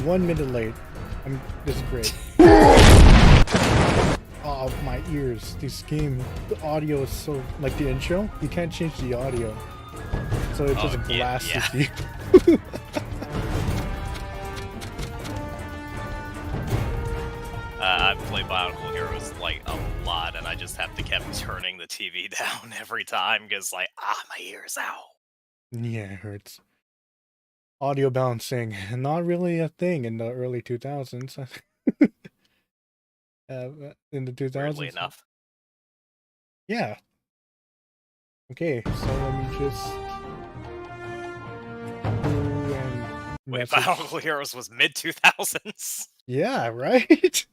1 minute late. This is great. Oh, my ears. This game, the audio is so... Like the intro, you can't change the audio. So it just blasts you. I've played Bionicle Heroes like a lot, and I just have to keep turning the TV down every time because, like, my ears, ow. Yeah, it hurts. Audio balancing, not really a thing in the early 2000s. In the 2000s. Weirdly enough. Yeah. Okay, so let me just... Wait, Bionicle Heroes was mid-2000s? Yeah, right?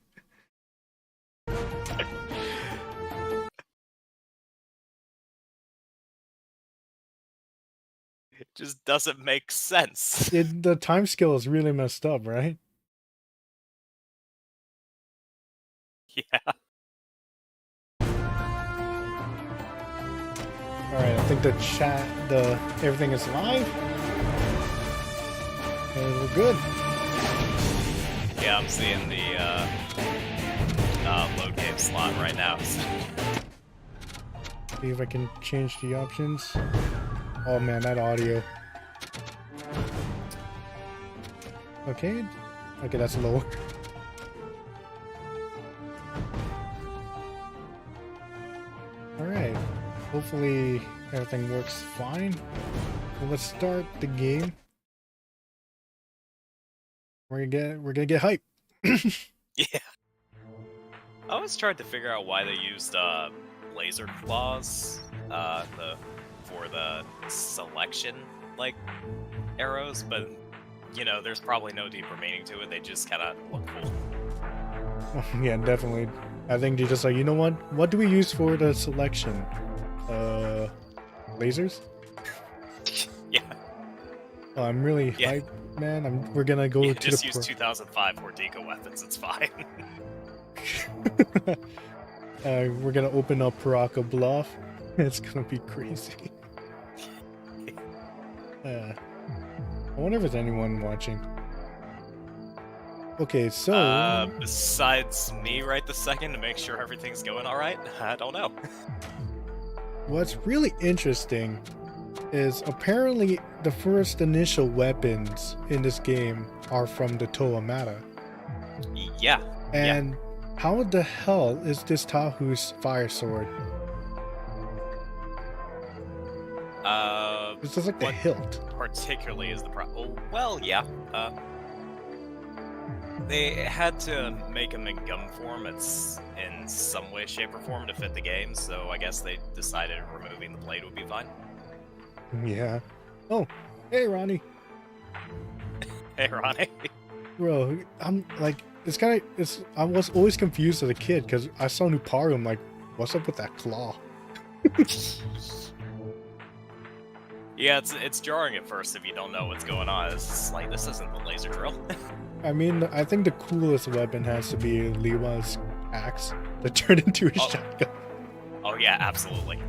It just doesn't make sense. The time scale is really messed up, right? Yeah. Alright, I think the chat, everything is live. And we're good. Yeah, I'm seeing the load game slot right now. See if I can change the options. Oh man, that audio. Okay. Okay, that's low. Alright. Hopefully everything works fine. So let's start the game. We're gonna get hype. Yeah. I always tried to figure out why they used laser claws for the selection like arrows, but you know, there's probably no deeper meaning to it. They just kind of look cool. Yeah, definitely. I think they just like, you know what? What do we use for the selection? Lasers? Yeah. Oh, I'm really hyped, man. We're gonna go to just use 2005 Ordeca weapons. It's fine. We're gonna open up Paraka Bluff. It's gonna be crazy. I wonder if there's anyone watching. Okay, so... besides me right this second to make sure everything's going alright, I don't know. What's really interesting is apparently the first initial weapons in this game are from the Toamata. Yeah. And how the hell is this Tahu's fire sword? It's just like the hilt. Particularly is the problem. Oh, well, yeah. They had to make him in gum form in some way, shape, or form to fit the game, so I guess they decided removing the blade would be fine. Yeah. Oh, hey Ronnie. Hey Ronnie. Bro, I'm like, I was always confused as a kid because I saw Nuparu. I'm like, what's up with that claw? Yeah, it's jarring at first if you don't know what's going on. It's just like, this isn't the laser drill. I mean, I think the coolest weapon has to be Liwa's axe that turned into a shotgun. Oh yeah, absolutely.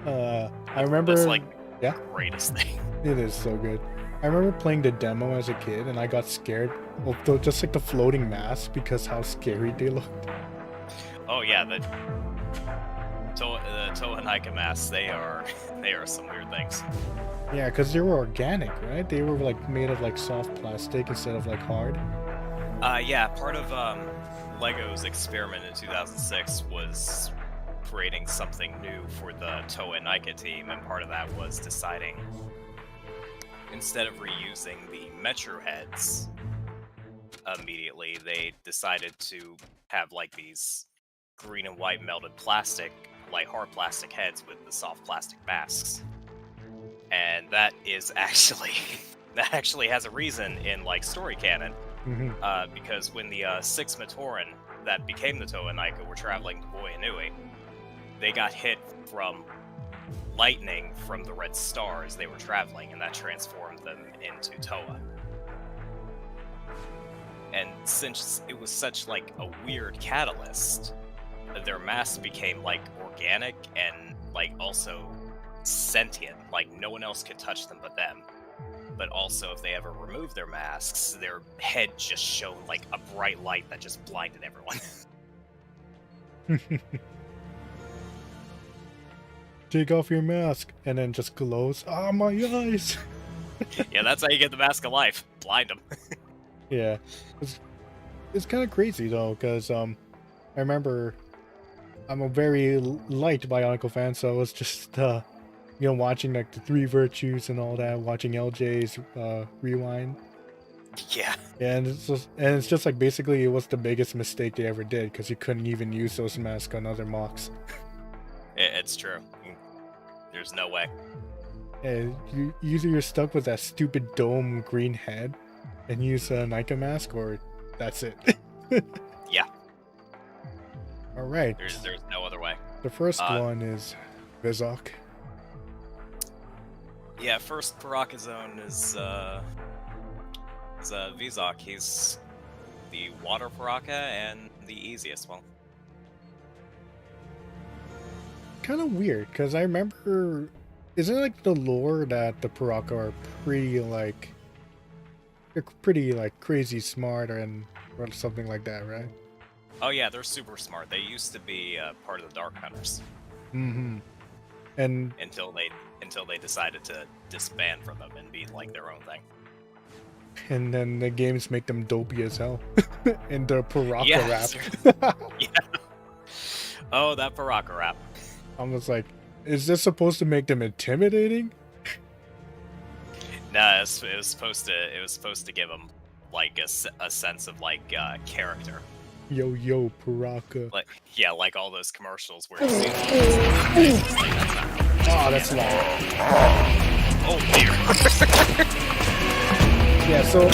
I remember... That's like the greatest thing. It is so good. I remember playing the demo as a kid and I got scared of just like the floating mask because how scary they looked. Oh yeah, the Toa Naika masks, they are some weird things. Yeah, because they were organic, right? They were like made of like soft plastic instead of like hard. Yeah, part of Lego's experiment in 2006 was creating something new for the Toa Naika team, and part of that was deciding, instead of reusing the Metro heads immediately, they decided to have like these green and white melted plastic, like hard plastic heads with the soft plastic masks. And that is actually, that actually has a reason in like story canon, because when the 6 Matoran that became the Toa Naika were traveling to Boyanui, they got hit from lightning from the red stars they were traveling, and that transformed them into Toa. And since it was such like a weird catalyst, their masks became like organic and like also sentient, like no one else could touch them but them. but also if they ever removed their masks, their head just shone like a bright light that just blinded everyone. Take off your mask, and then just glows. Ah, my eyes! Yeah, that's how you get the mask of life. Blind them. Yeah. It's kind of crazy, though, because, I remember I'm a very light Bionicle fan, so I was just, watching, like, the 3 Virtues and all that, watching LJ's, rewind. Yeah. And it's just like, basically, it was the biggest mistake they ever did, because you couldn't even use those masks on other mocks. It's true. There's no way. And either you're stuck with that stupid dome green head and use a Nika mask, or that's it. Yeah. All right. There's no other way. The first one is Vizok. Yeah, first Baraka Zone is Vizok. He's the water Baraka and the easiest one. Kind of weird, because I remember, isn't it like the lore that the Baraka are pretty like crazy smart or something like that, right? Oh yeah, they're super smart. They used to be part of the Dark Hunters. Mm-hmm. And until they decided to disband from them and be like their own thing. And then the games make them dopey as hell. And the Baraka rap. Yeah. Oh, that Baraka rap. I was like, is this supposed to make them intimidating? No, it was supposed to give them like a sense of like character. Yo, Baraka. Like like all those commercials where you see oh, that's long. Oh dear. Yeah, so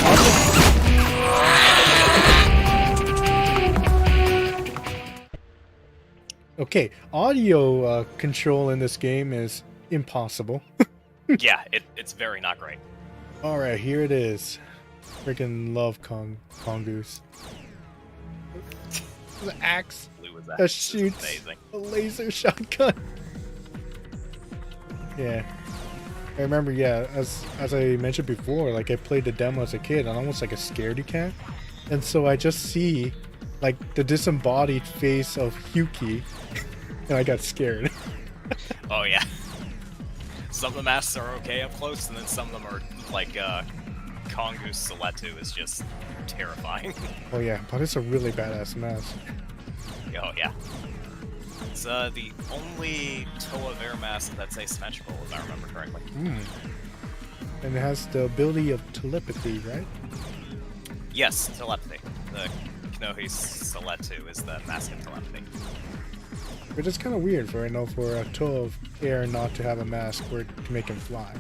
okay, audio control in this game is impossible. Yeah, it's very not great. All right, here it is. Freaking love Kongoose. The axe that shoots a laser shotgun. Yeah, I remember. Yeah, as I mentioned before, like I played the demo as a kid, and almost like a scaredy cat, and so I just see like the disembodied face of Hyuki, and I got scared. Oh yeah. Some of the masks are okay up close, and then some of them are like Kongoose Seletu is just terrifying. Oh yeah, but it's a really badass mask. Oh yeah. It's the only Toa Bear mask that's asymmetrical, if I remember correctly. And it has the ability of telepathy, right? Yes, telepathy. The Kanohi Seletu is the mask of telepathy. But it's kind of weird for a Toa of Air not to have a mask to make him fly.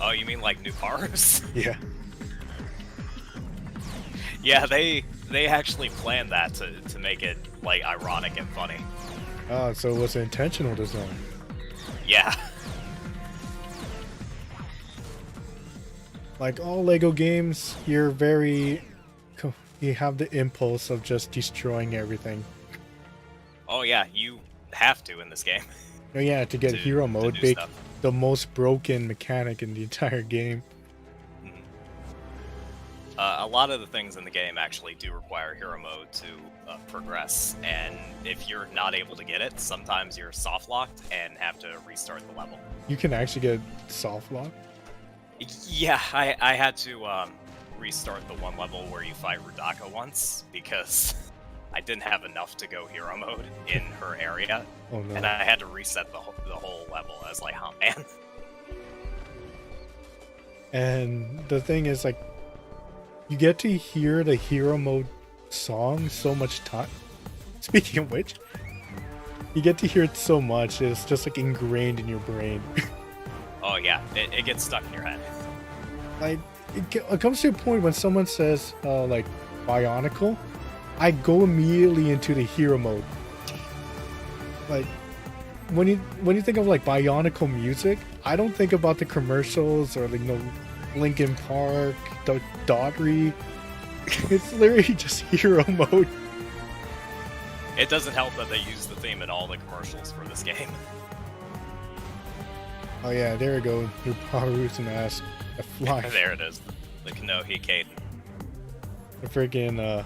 Oh, you mean like new powers? Yeah. Yeah, they actually planned that to make it like ironic and funny. Oh, so it was intentional design. Yeah. Like all Lego games, you have the impulse of just destroying everything. Oh yeah, you have to in this game. Oh yeah, to get hero mode, make the most broken mechanic in the entire game. A lot of the things in the game actually do require hero mode to progress, and if you're not able to get it, sometimes you're soft locked and have to restart the level. You can actually get soft lock? Yeah, I had to restart the one level where you fight Rudaka once because I didn't have enough to go hero mode in her area. Oh no. And I had to reset the whole level. I was like, oh man. And the thing is, like, you get to hear the hero mode song so much time. Speaking of which, you get to hear it so much, it's just like ingrained in your brain. Oh yeah, it gets stuck in your head. Like, it comes to a point when someone says, like, Bionicle, I go immediately into the hero mode. Like, when you think of like Bionicle music, I don't think about the commercials or like Linkin Park, Daughtry. It's literally just hero mode. It doesn't help that they use the theme in all the commercials for this game. Oh yeah, there we go. Your Haru's mask. The fly. There it is. The Kanohi Caden. The freaking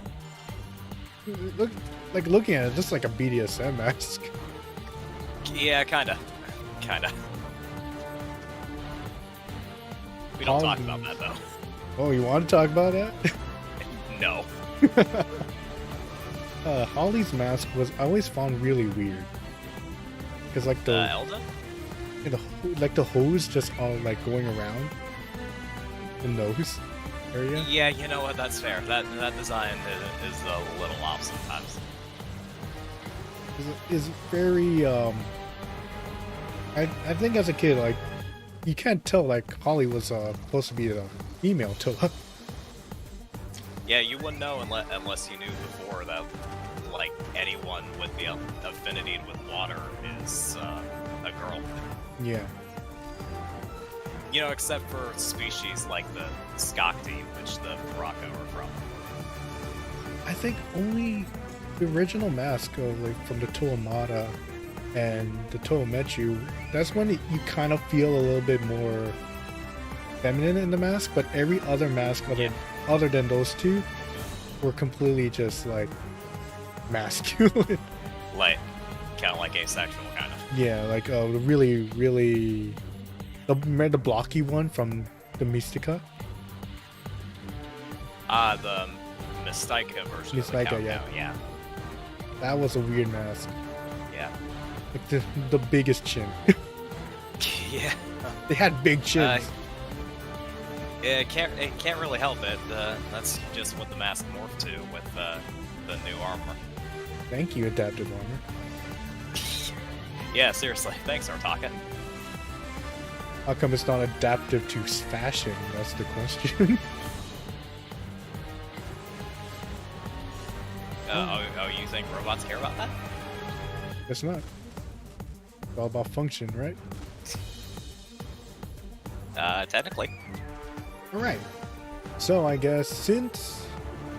looking at it, just like a BDSM mask. Yeah, kinda. We don't talk about that though. Oh, you want to talk about that? No. Holly's mask was I always found really weird. Because like the Elda? like the hose just all like going around the nose area. Yeah, you know what? That's fair. That design is a little off sometimes. Is very I think as a kid, like you can't tell like Holly was supposed to be a female Toa. Yeah, you wouldn't know unless you knew before that, like, anyone with the affinity with water is a girl. Yeah. You know, except for species like the Skakti, which the Baraka are from. I think only the original mask of like from the Toamata and the Toamechu, that's when you kind of feel a little bit more feminine in the mask, but every other mask other than those two were completely just like masculine. Like, kind of like asexual, kind of. Yeah, like the really the blocky one from the Mystica. The Mystica version of the Mystica, Cow. Yeah. That was a weird mask. Yeah. Like the biggest chin. Yeah. They had big chins. It can't really help it. That's just what the mask morphed to with the new armor. Thank you, adaptive armor. Yeah, seriously. Thanks, Artaka. How come it's not adaptive to fashion? That's the question. You think robots care about that? It's not. It's all about function, right? Technically. Alright. So I guess since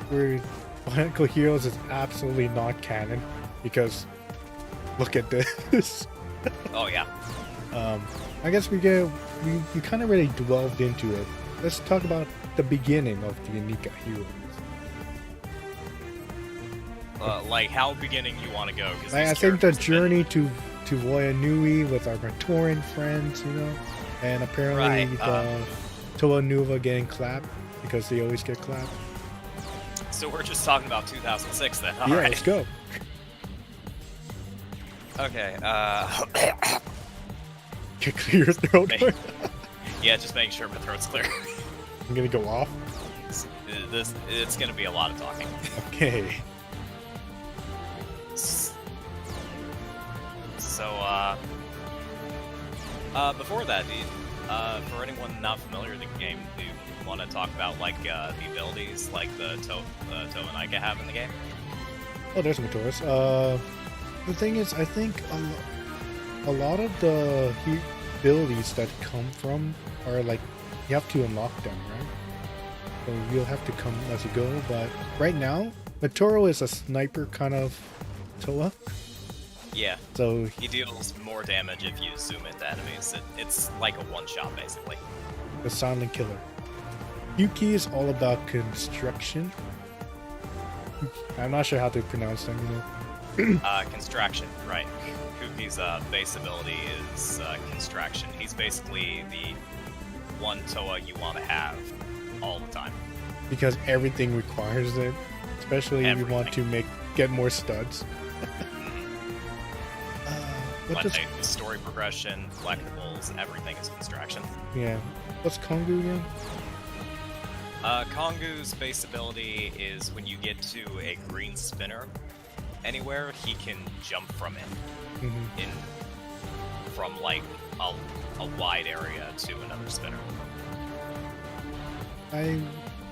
Bionicle Heroes is absolutely not canon, because look at this. Oh yeah. I guess we kind of really delved into it. Let's talk about the beginning of the Bionicle Heroes. Like how beginning you want to go? Because I think the journey to Voya Nui with our Mentoran friends, you know, and apparently the Toa Nuva getting clapped because they always get clapped. So we're just talking about 2006 then. All yeah, right. let's go. Okay. Can clear your throat. Yeah, just making sure my throat's clear. I'm gonna go off. It's gonna be a lot of talking. Okay. So, before that, for anyone not familiar with the game, do you want to talk about, like, the abilities, like, the Toa and Ika have in the game? Oh, there's Matoris. The thing is, I think a lot of the abilities that come from are, like, you have to unlock them, right? So you'll have to come as you go, but right now, Matoro is a sniper kind of Toa. Yeah. So he deals more damage if you zoom into enemies. It's like a one-shot, basically. The silent killer. Yuki is all about construction. I'm not sure how to pronounce them, you know. Construction, right. Kuki's base ability is construction. He's basically the one Toa you want to have all the time. Because everything requires it. Especially if you want to get more studs. The story progression, collectibles, everything is construction. Yeah. What's Kongu again? Kongu's base ability is when you get to a green spinner anywhere, he can jump from it. From like a wide area to another spinner. I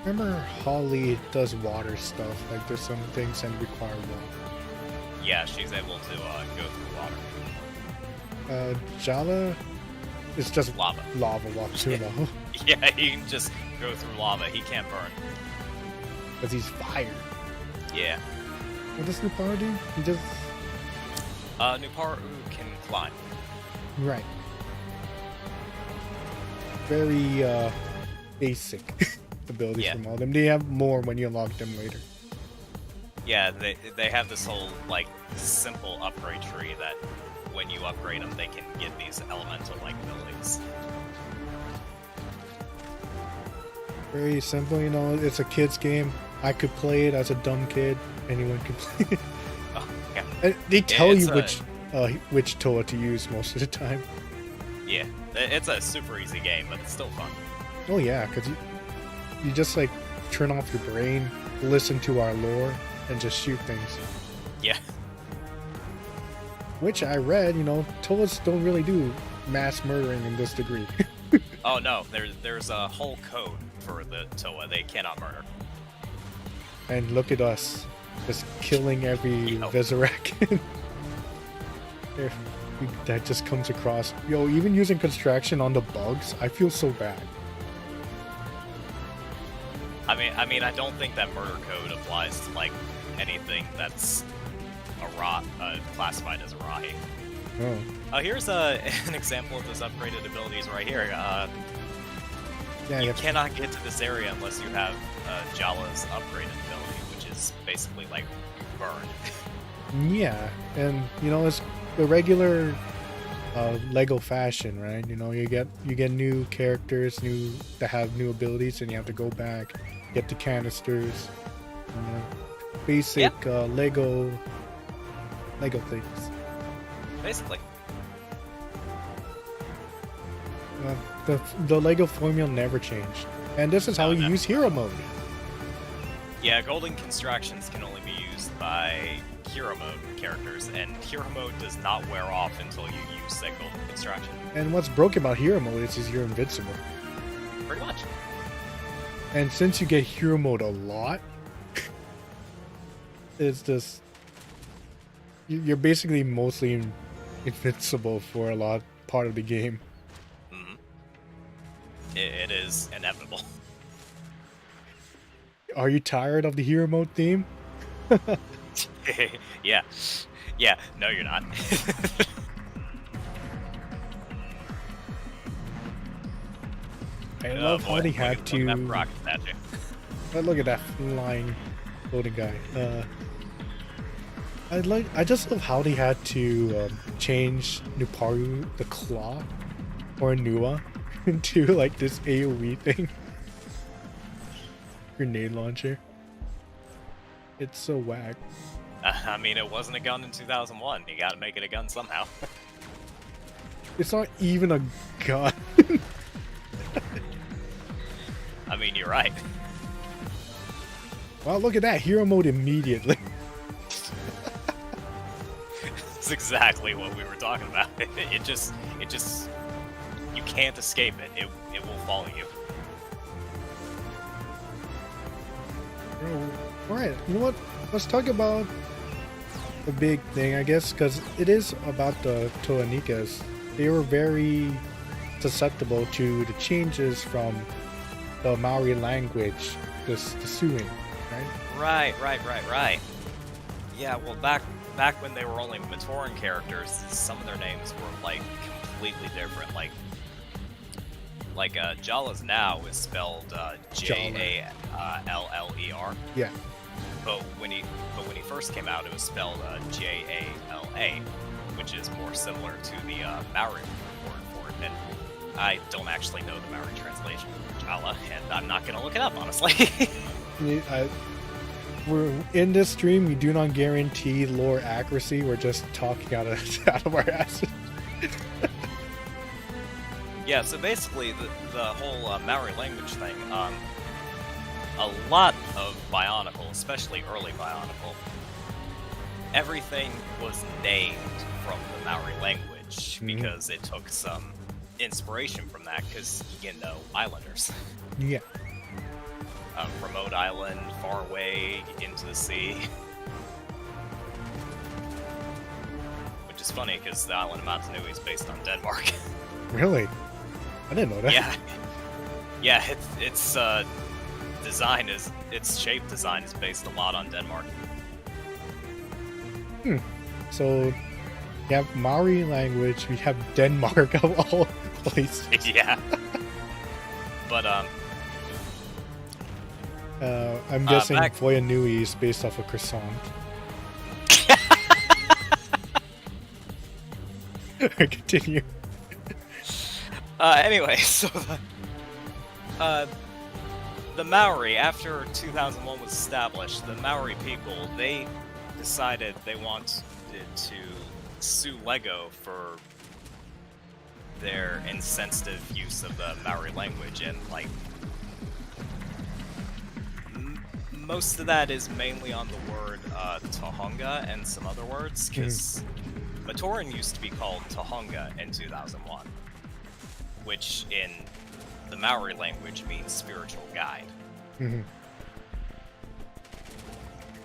remember Holly does water stuff. Like there's some things that require water. Yeah, she's able to go through water. Jala is just lava. Lava walks through lava. Yeah, he can just go through lava. He can't burn. Because he's fire. Yeah. What does Nuparu do? He just... Nuparu can climb. Right. Very, basic abilities Yeah. from all of them. They have more when you unlock them later. Yeah, they have this whole like simple upgrade tree that when you upgrade them, they can get these elemental-like abilities. Very simple, you know. It's a kid's game. I could play it as a dumb kid. Anyone can play it. Oh, yeah. And they tell It's you which Toa to use most of the time. Yeah, it's a super easy game, but it's still fun. Oh yeah, because you just like turn off your brain, listen to our lore, and just shoot things. Yeah. Which I read, you know, Toas don't really do mass murdering in this degree. Oh no, there's a whole code for the Toa. They cannot murder. And look at us, just killing every Yep. Vezirek. That just comes across. Yo, even using construction on the bugs, I feel so bad. I mean, I don't think that murder code applies to like anything that's classified as a Rahi. Oh. Here's an example of those upgraded abilities right here. Yeah, You yeah. cannot get to this area unless you have Jala's upgraded ability, which is basically like burn. Yeah, and you know, it's the regular Lego fashion, right? You know, you get new characters, that have new abilities, and you have to go back, get the canisters, you know, basic Lego things. Basically. The Lego formula never changed, and this is how you use hero mode. Yeah, golden constructions can only be used by hero mode characters, and hero mode does not wear off until you use that golden construction. And what's broken about hero mode is you're invincible. Pretty much. And since you get hero mode a lot, it's just you're basically mostly invincible for a part of the game. Mm-hmm. It is inevitable. Are you tired of the hero mode theme? Yeah. Yeah, no you're not. I love how they had look at that to. rocket statue. Look at that flying floating guy. I just love how they had to change Nuparu the Claw or Nua into like this AoE thing. Grenade launcher. It's so whack. I mean, it wasn't a gun in 2001. You gotta make it a gun somehow. It's not even a gun. I mean, you're right. Wow, look at that. Hero mode immediately. That's exactly what we were talking about. It just, you can't escape it. It will follow you. Alright, you know what? Let's talk about the big thing, I guess, because it is about the Toanikas. They were very susceptible to the changes from the Maori language, the suing, right? Right. Yeah, well, back when they were only Matoran characters, some of their names were like completely different. Like Jala's now is spelled Jallerer. Yeah. But when he first came out, it was spelled Jala, which is more similar to the Maori word for it. And I don't actually know the Maori translation for Jala, and I'm not gonna look it up, honestly. We're in this stream. We do not guarantee lore accuracy. We're just talking out of our asses. Yeah, so basically the whole Maori language thing, a lot of Bionicle, especially early Bionicle, everything was named from the Maori language because it took some inspiration from that, because, you know, islanders. Yeah. Remote island, far away, into the sea. Which is funny, because the island of Matanui is based on Denmark. Really? I didn't know that. Yeah, its shape design is based a lot on Denmark. So, you have Maori language, we have Denmark of all places. Yeah. But I'm guessing back- Voya Nui is based off a croissant. Continue. Anyway, so the Maori, after 2001 was established, the Maori people, they decided they wanted to sue LEGO for their insensitive use of the Maori language, and like most of that is mainly on the word Tohunga and some other words, because Matoran used to be called Tohunga in 2001, which in the Maori language means spiritual guide. Mm-hmm.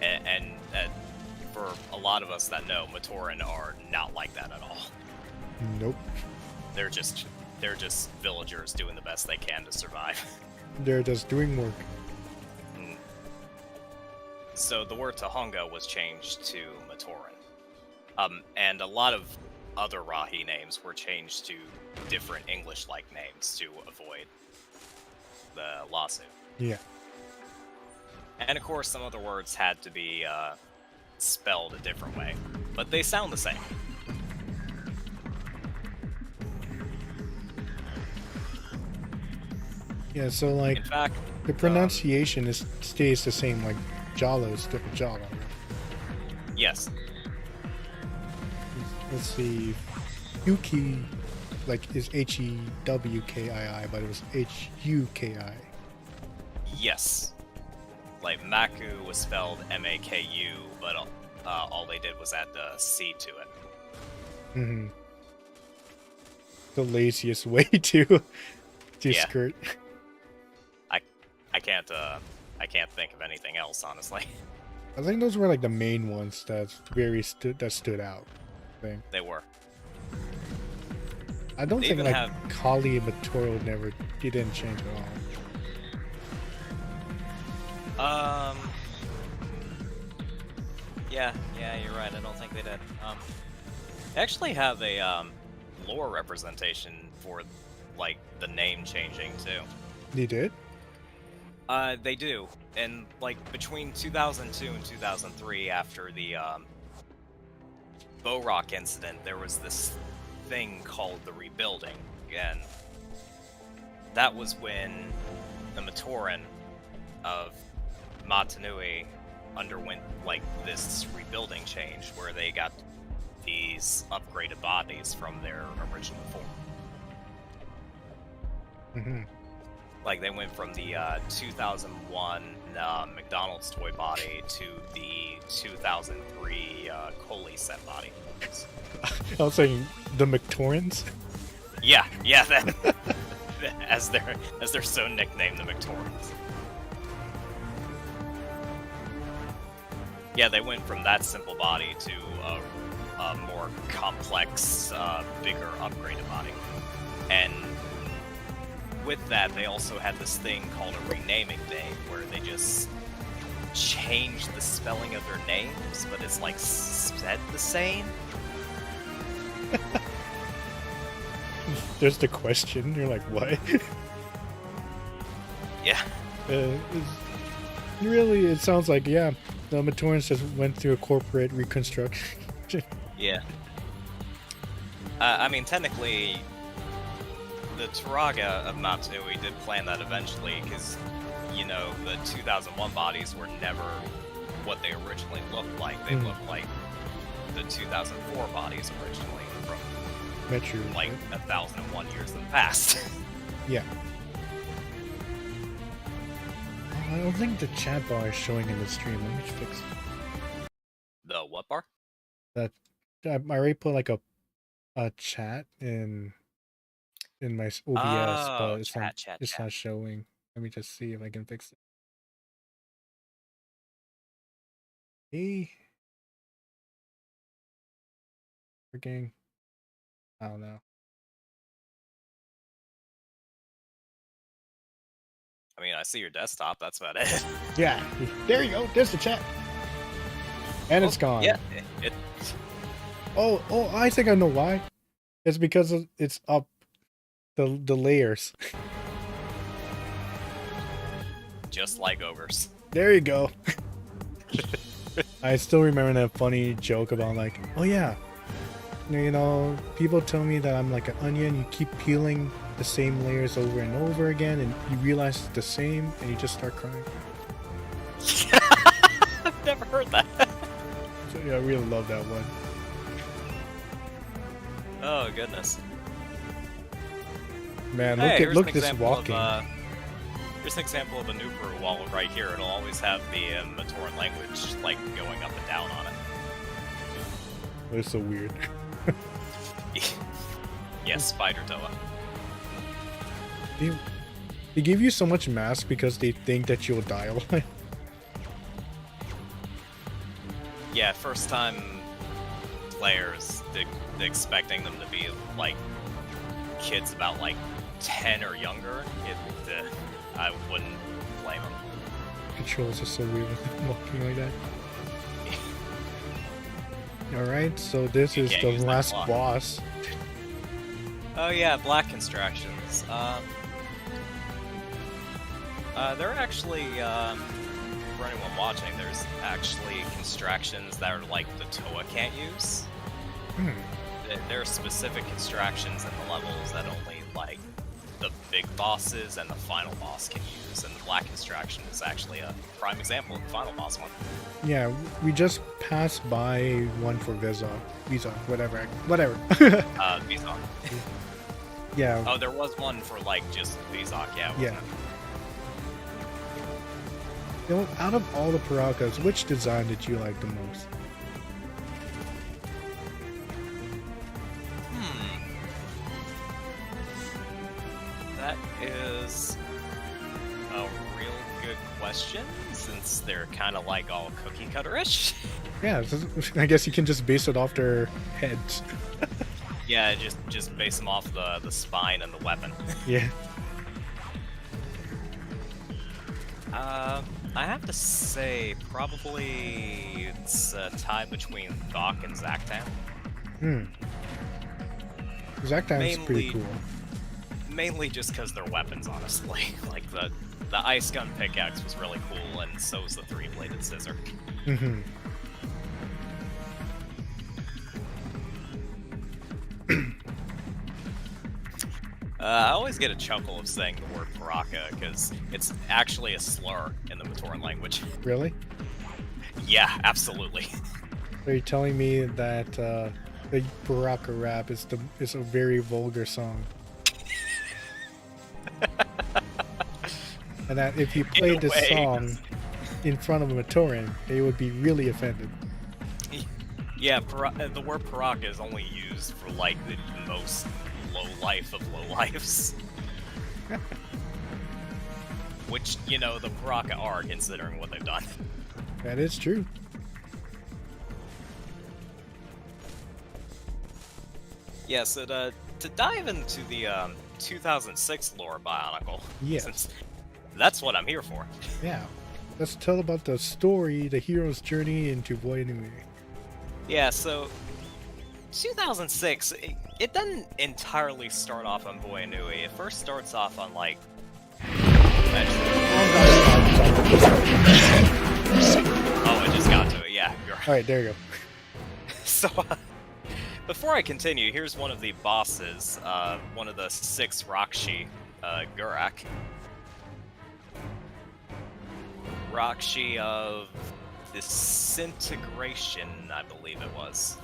And for a lot of us that know, Matoran are not like that at all. Nope. They're just villagers doing the best they can to survive. They're just doing work. So the word Tohunga was changed to Matoran. And a lot of other Rahi names were changed to different English-like names to avoid the lawsuit. Yeah. And of course, some other words had to be spelled a different way, but they sound the same. Yeah, so like, In fact, the pronunciation stays the same, like Jalo is different Jalo. Right? yes. Let's see. Yuki, like, is Hewkii, but it was Huki. Yes. Like, Maku was spelled Maku, but all they did was add the C to it. Mm-hmm. The laziest way to Yeah. skirt. I can't think of anything else, honestly. I think those were like the main ones that stood out. I think. They were. I don't They think even like have- Kali and Matoro didn't change at all. Yeah, you're right. I don't think they did. They actually have a lore representation for like the name changing too. They did? They do. And like between 2002 and 2003, after the Bow Rock incident, there was this thing called the Rebuilding, and that was when the Matoran of Matanui underwent like this rebuilding change where they got these upgraded bodies from their original form. Mm-hmm. Like they went from the 2001 McDonald's toy body to the 2003 Coley set body. I was saying the McTorrens. Yeah, that as they're so nicknamed, the McTorrens. Yeah, they went from that simple body to a more complex, bigger, upgraded body. And with that, they also had this thing called a renaming day, where they just changed the spelling of their names, but it's like said the same. There's the question. You're like, what? Yeah. Really, it sounds like, yeah, the Matorans just went through a corporate reconstruction. Yeah. I mean, technically, the Turaga of Matanui did plan that eventually, because, you know, the 2001 bodies were never what they originally looked like. They looked like the 2004 bodies originally from, Metro, like, 1,001 years in the past. Yeah. I don't think the chat bar is showing in the stream. Let me fix it. The what bar? I already put like a chat in my OBS, but it's not showing. Let me just see if I can fix it. Hey, freaking, I don't know. I mean, I see your desktop. That's about it. Yeah, there you go. There's the chat, and it's gone. Yeah. Oh, I think I know why. It's because it's up the layers. just like ogres. There you go. I still remember that funny joke about like, oh yeah, you know, people tell me that I'm like an onion. You keep peeling the same layers over and over again, and you realize it's the same, and you just start crying. I've never heard that. So yeah, I really love that one. Oh goodness. Man, Hey, look at this walking. Here's an example of a new brew wall right here. It'll always have the Matoran language like going up and down on it. It's so weird. Yes, Spider Toa. They give you so much mask because they think that you'll die a lot. Yeah, first time players, they're expecting them to be like kids about like 10 or younger. I wouldn't blame them. Controls are so weird with them walking like that. Alright, so this is the last boss. Oh yeah, black constructions. There are actually, for anyone watching, there's actually constructions that are like the Toa can't use. There are specific constructions in the levels that only like the big bosses and the final boss can use, and the black construction is actually a prime example of the final boss one. Yeah, we just passed by one for Visa, whatever. Vizok. Yeah. Oh, there was one for like just Vizok, yeah. Yeah. You know, out of all the Parakas, which design did you like the most? That is a real good question, since they're kind of like all cookie cutter-ish. Yeah, I guess you can just base it off their heads. Yeah, just base them off the spine and the weapon. Yeah. I have to say, probably it's a tie between Thok and Zaktan. Zaktan's pretty cool. Mainly just because they're weapons, honestly. Like, the ice gun pickaxe was really cool, and so was the three-bladed scissor. I always get a chuckle of saying the word Paraka, because it's actually a slur in the Matoran language. Really? Yeah, absolutely. Are you telling me that the Baraka rap is a very vulgar song? And that if you played this song in front of a Matoran, they would be really offended. Yeah, the word Paraka is only used for like the most low life of low lives. Which, you know, the Paraka are, considering what they've done. That is true. Yeah, so to dive into the 2006 lore Bionicle, Yes. since that's what I'm here for. Yeah. Let's tell about the story, the hero's journey into Void Anime. Yeah, so 2006, it doesn't entirely start off on Boy Nui. It first starts off on like. Oh, it just got to it. Yeah. All right, there you go. So, before I continue, here's one of the bosses, one of the 6 Rakshi, Gurak. Rakshi of Disintegration, I believe it was.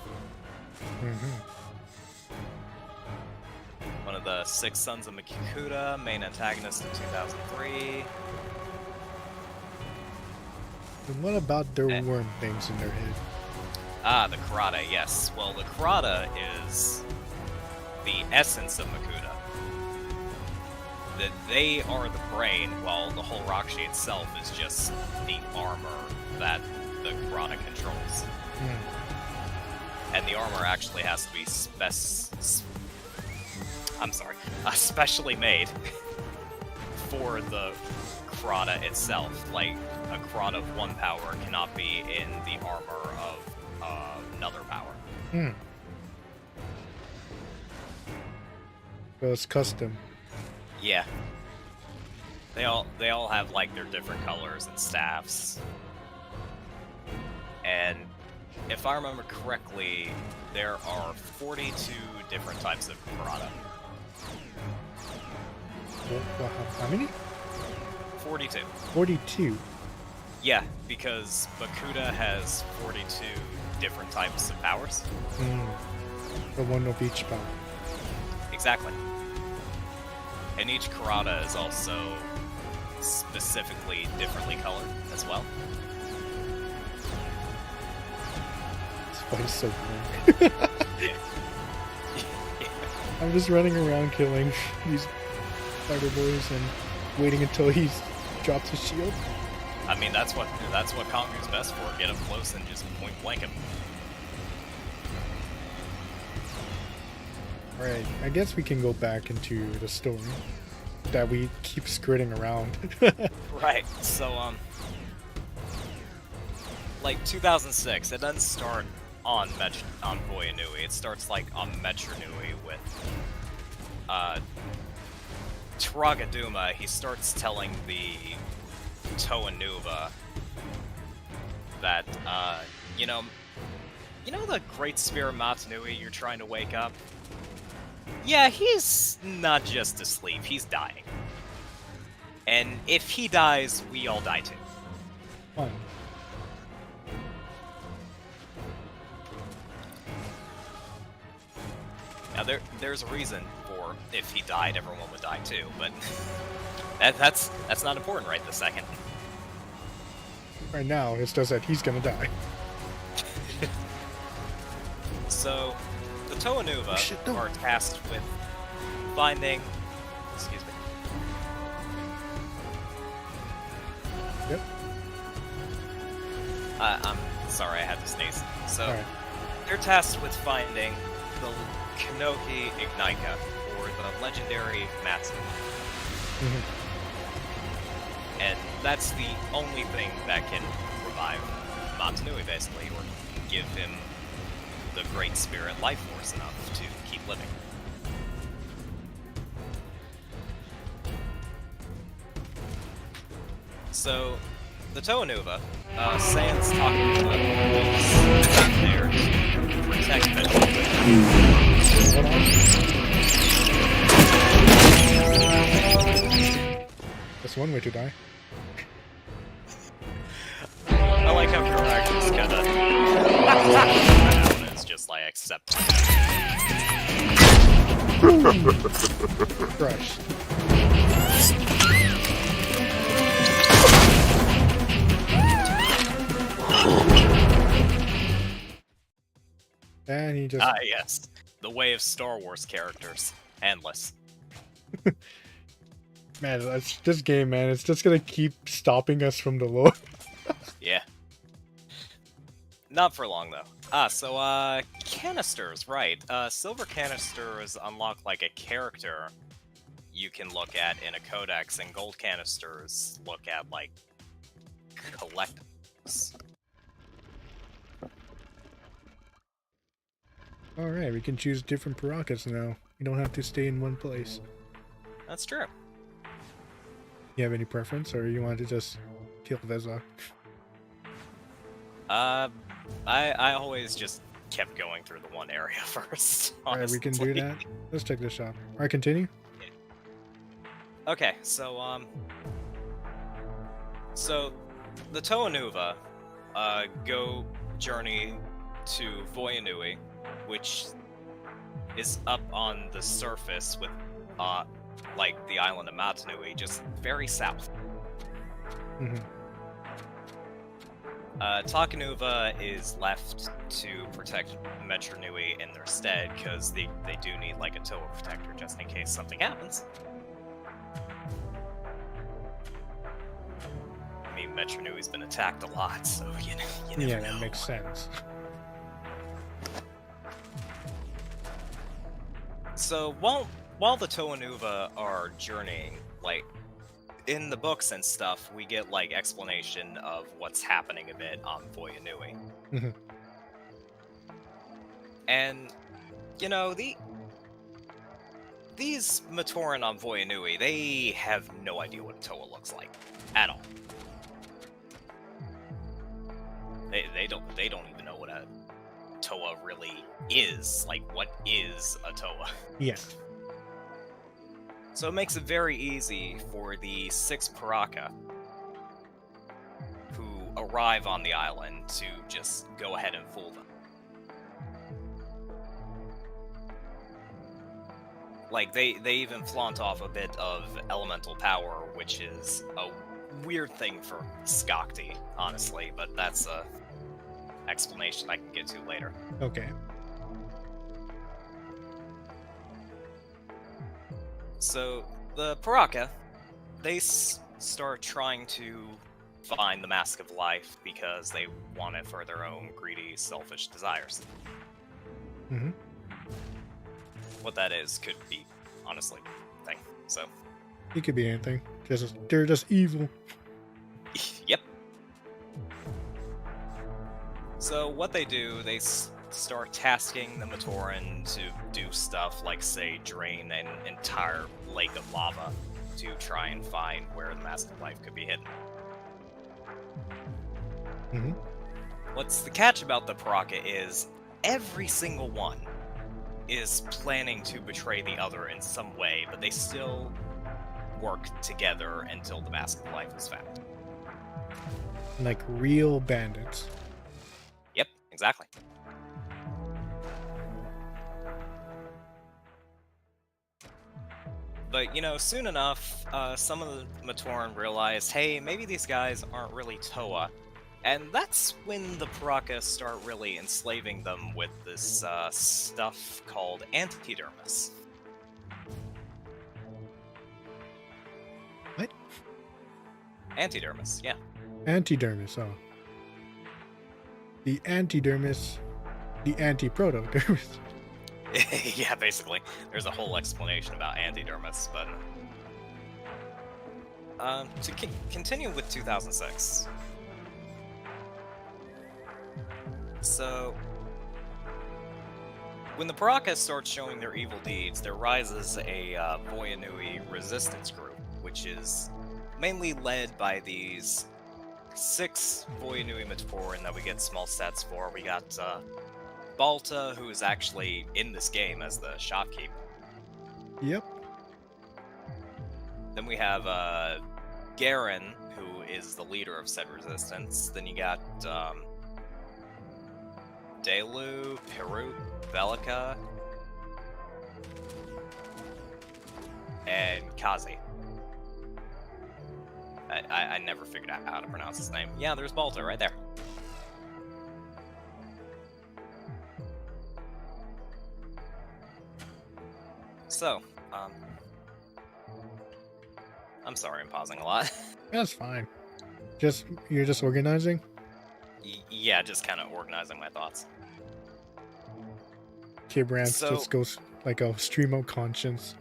One of the 6 Sons of Makikuta, main antagonist in 2003. And what about their worm things in their head? Ah, the Karada, yes. Well, the Karada is the essence of Makuta. That they are the brain, while the whole Rakshi itself is just the armor that the Karada controls. And the armor actually has to be specially made for the Karada itself. Like, a Karada of 1 power cannot be in the armor of another power. So it's custom. Yeah. They all have like their different colors and staffs. And if I remember correctly, there are 42 different types of Karada. How many? 42. 42. Yeah, because Bakuda has 42 different types of powers. The one of each power. Exactly. And each Karada is also specifically differently colored as well. This fight is so cool. Yeah. I'm just running around killing these fighter boys and waiting until he drops his shield. I mean, that's what Kongu's best for. Get up close and just point blank him. Alright, I guess we can go back into the story that we keep skirting around. Right. So like 2006, it doesn't start on Voya Nui. It starts like on Metro Nui with Taragaduma. He starts telling the Toa Nuva that you know the Great Spirit Matanui you're trying to wake up? Yeah, he's not just asleep, he's dying. And if he dies, we all die too. Fine. Now there's a reason for if he died, everyone would die too, but that's not important right this second. Right now, it's just that he's gonna die. So, the Toa Nuva are tasked with finding... Excuse me. Yep. I'm sorry, I had to sneeze. So, Alright. they're tasked with finding the Kanohi Ignika, or the legendary Matsu. And that's the only thing that can revive Matanui, basically, or give him the Great Spirit life force enough to keep living. So, the Toa Nuva, Sans talking to them, is there to protect That's one way to die. I like how your actions kinda... It's just like, accept. Crushed. And he just... Ah, yes. The way of Star Wars characters. Endless. Man, this game, man, it's just gonna keep stopping us from the lore. Yeah. Not for long, though. So, canisters, right. Silver canisters unlock, like, a character you can look at in a codex, and gold canisters look at, like, collectibles. Alright, we can choose different Parakas now. You don't have to stay in one place. That's true. You have any preference, or you want to just kill Vezla? I always just kept going through the one area first. Alright, we can do that. Let's check this out. Alright, continue. Okay, so the Toa Nuva, go journey to Voya Nui, which is up on the surface with, like the island of Matanui, just very south. Takanuva is left to protect Metro Nui in their stead, because they do need, like, a Toa protector just in case something happens. I mean, Metro Nui's been attacked a lot, so you never know. That makes sense. So while the Toa Nuva are journeying, like, in the books and stuff, we get, like, explanation of what's happening a bit on Voya Nui. And, you know, these Matoran on Voyanui, they have no idea what a Toa looks like at all. They don't even know what a Toa really is. Like, what is a Toa? Yeah. So it makes it very easy for the 6 Paraka who arrive on the island to just go ahead and fool them. Like, they even flaunt off a bit of elemental power, which is a weird thing for Skakti, honestly, but that's a explanation I can get to later. Okay. So, the Paraka, they start trying to find the Mask of Life because they want it for their own greedy, selfish desires. Mm-hmm. What that is could be, honestly, a thing. So, It could be anything. They're just evil. yep. So what they do, they start tasking the Matoran to do stuff like, say, drain an entire lake of lava to try and find where the Mask of Life could be hidden. Mm-hmm. What's the catch about the Paraka is every single one is planning to betray the other in some way, but they still work together until the Mask of Life is found. Like real bandits. Yep, exactly. But, you know, soon enough, some of the Matoran realize, hey, maybe these guys aren't really Toa. And that's when the Paraka start really enslaving them with this stuff called antidermis. What? Antidermis, yeah. Antidermis, oh. The antidermis, the anti-protodermis. Yeah, basically. There's a whole explanation about antidermis, but... to continue with 2006... So, when the Paraka start showing their evil deeds, there rises a Voyanui resistance group, which is mainly led by these 6 Voyanui Matoran that we get small sets for. We got Balta, who is actually in this game as the shopkeep. Yep. Then we have Garen, who is the leader of said resistance. Then you got Delu, Perut, Velika, and Kazi. I never figured out how to pronounce his name. Yeah, there's Balta right there. So, I'm sorry I'm pausing a lot. That's fine. You're just organizing? Yeah, just kind of organizing my thoughts. Kib rants So- just goes like a stream of conscience.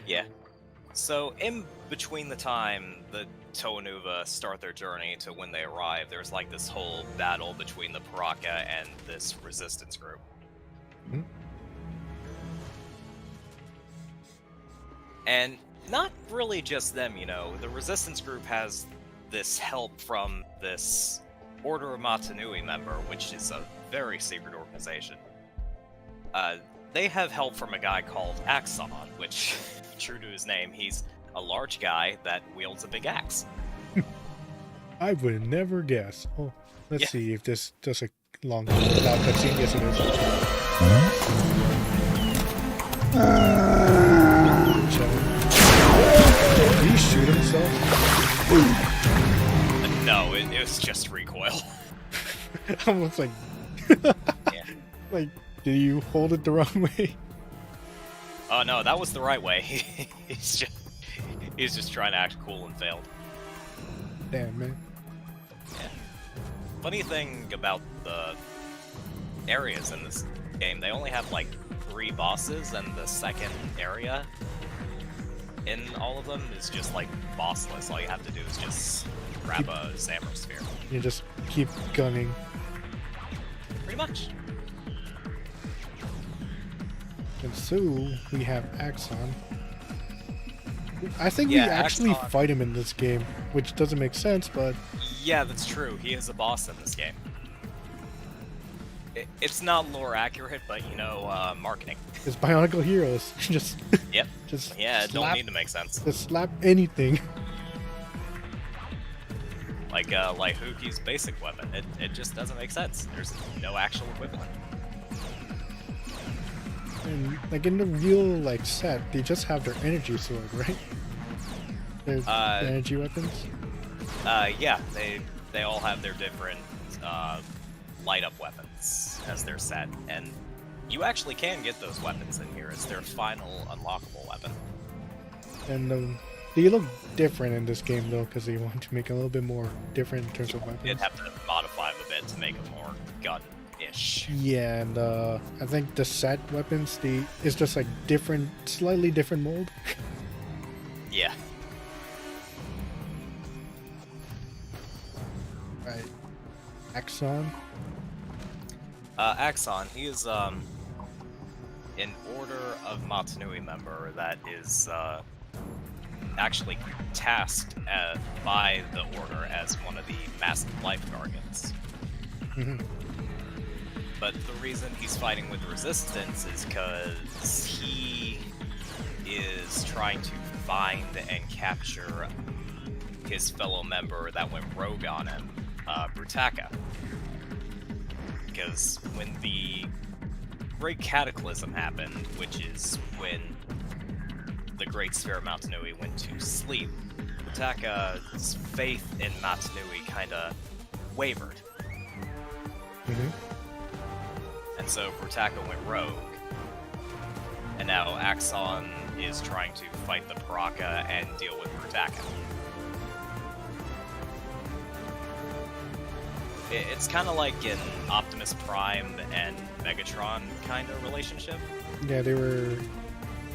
Yeah. So, in between the time the Toanuva start their journey to when they arrive, there's like this whole battle between the Paraka and this resistance group. Mhm. And not really just them, you know. The resistance group has this help from this Order of Matanui member, which is a very secret organization. They have help from a guy called Axon, which, true to his name, he's a large guy that wields a big axe. I would never guess. Oh, let's Yeah. see if this does a long cutscene. Yes, it is. Did he shoot himself? No, it was just recoil. Almost like, Yeah. like, did you hold it the wrong way? Oh no, that was the right way. he's just trying to act cool and failed. Damn, man. Yeah. Funny thing about the areas in this game, they only have like 3 bosses, and the second area in all of them is just like bossless. All you have to do is just grab a Zamro sphere. You just keep gunning. Pretty much. And So we have Axon. I think we Yeah, actually Axon. fight him in this game, which doesn't make sense, but Yeah, that's true. He is a boss in this game. It's not lore accurate, but you know, marketing. it's Bionicle Heroes. just Yep. just Yeah, it don't slap, need to make sense. just slap anything. Like Huki's basic weapon. It just doesn't make sense. There's no actual equivalent. And like in the real like set, they just have their energy sword, right? Their energy weapons. Yeah, they all have their different light up weapons as their set, and you actually can get those weapons in here. It's their final unlockable weapon. And they look different in this game though, because they want to make it a little bit more different in terms of weapons. You'd have to modify them a bit to make them more gun-ish. Yeah, and I think the set weapons, it's just like different, slightly different mold. Yeah. Right. Axon. Axon, he is an Order of Matanui member that is actually tasked by the Order as one of the Massive Life Guardians. Mhm. But the reason he's fighting with Resistance is because he is trying to find and capture his fellow member that went rogue on him, Brutaka. Because when the Great Cataclysm happened, which is when the Great Sphere of Matanui went to sleep, Brutaka's faith in Matanui kind of wavered. Mhm. And so Brutaka went rogue. And now Axon is trying to fight the Paraka and deal with Brutaka. It's kind of like an Optimus Prime and Megatron kind of relationship. Yeah, they were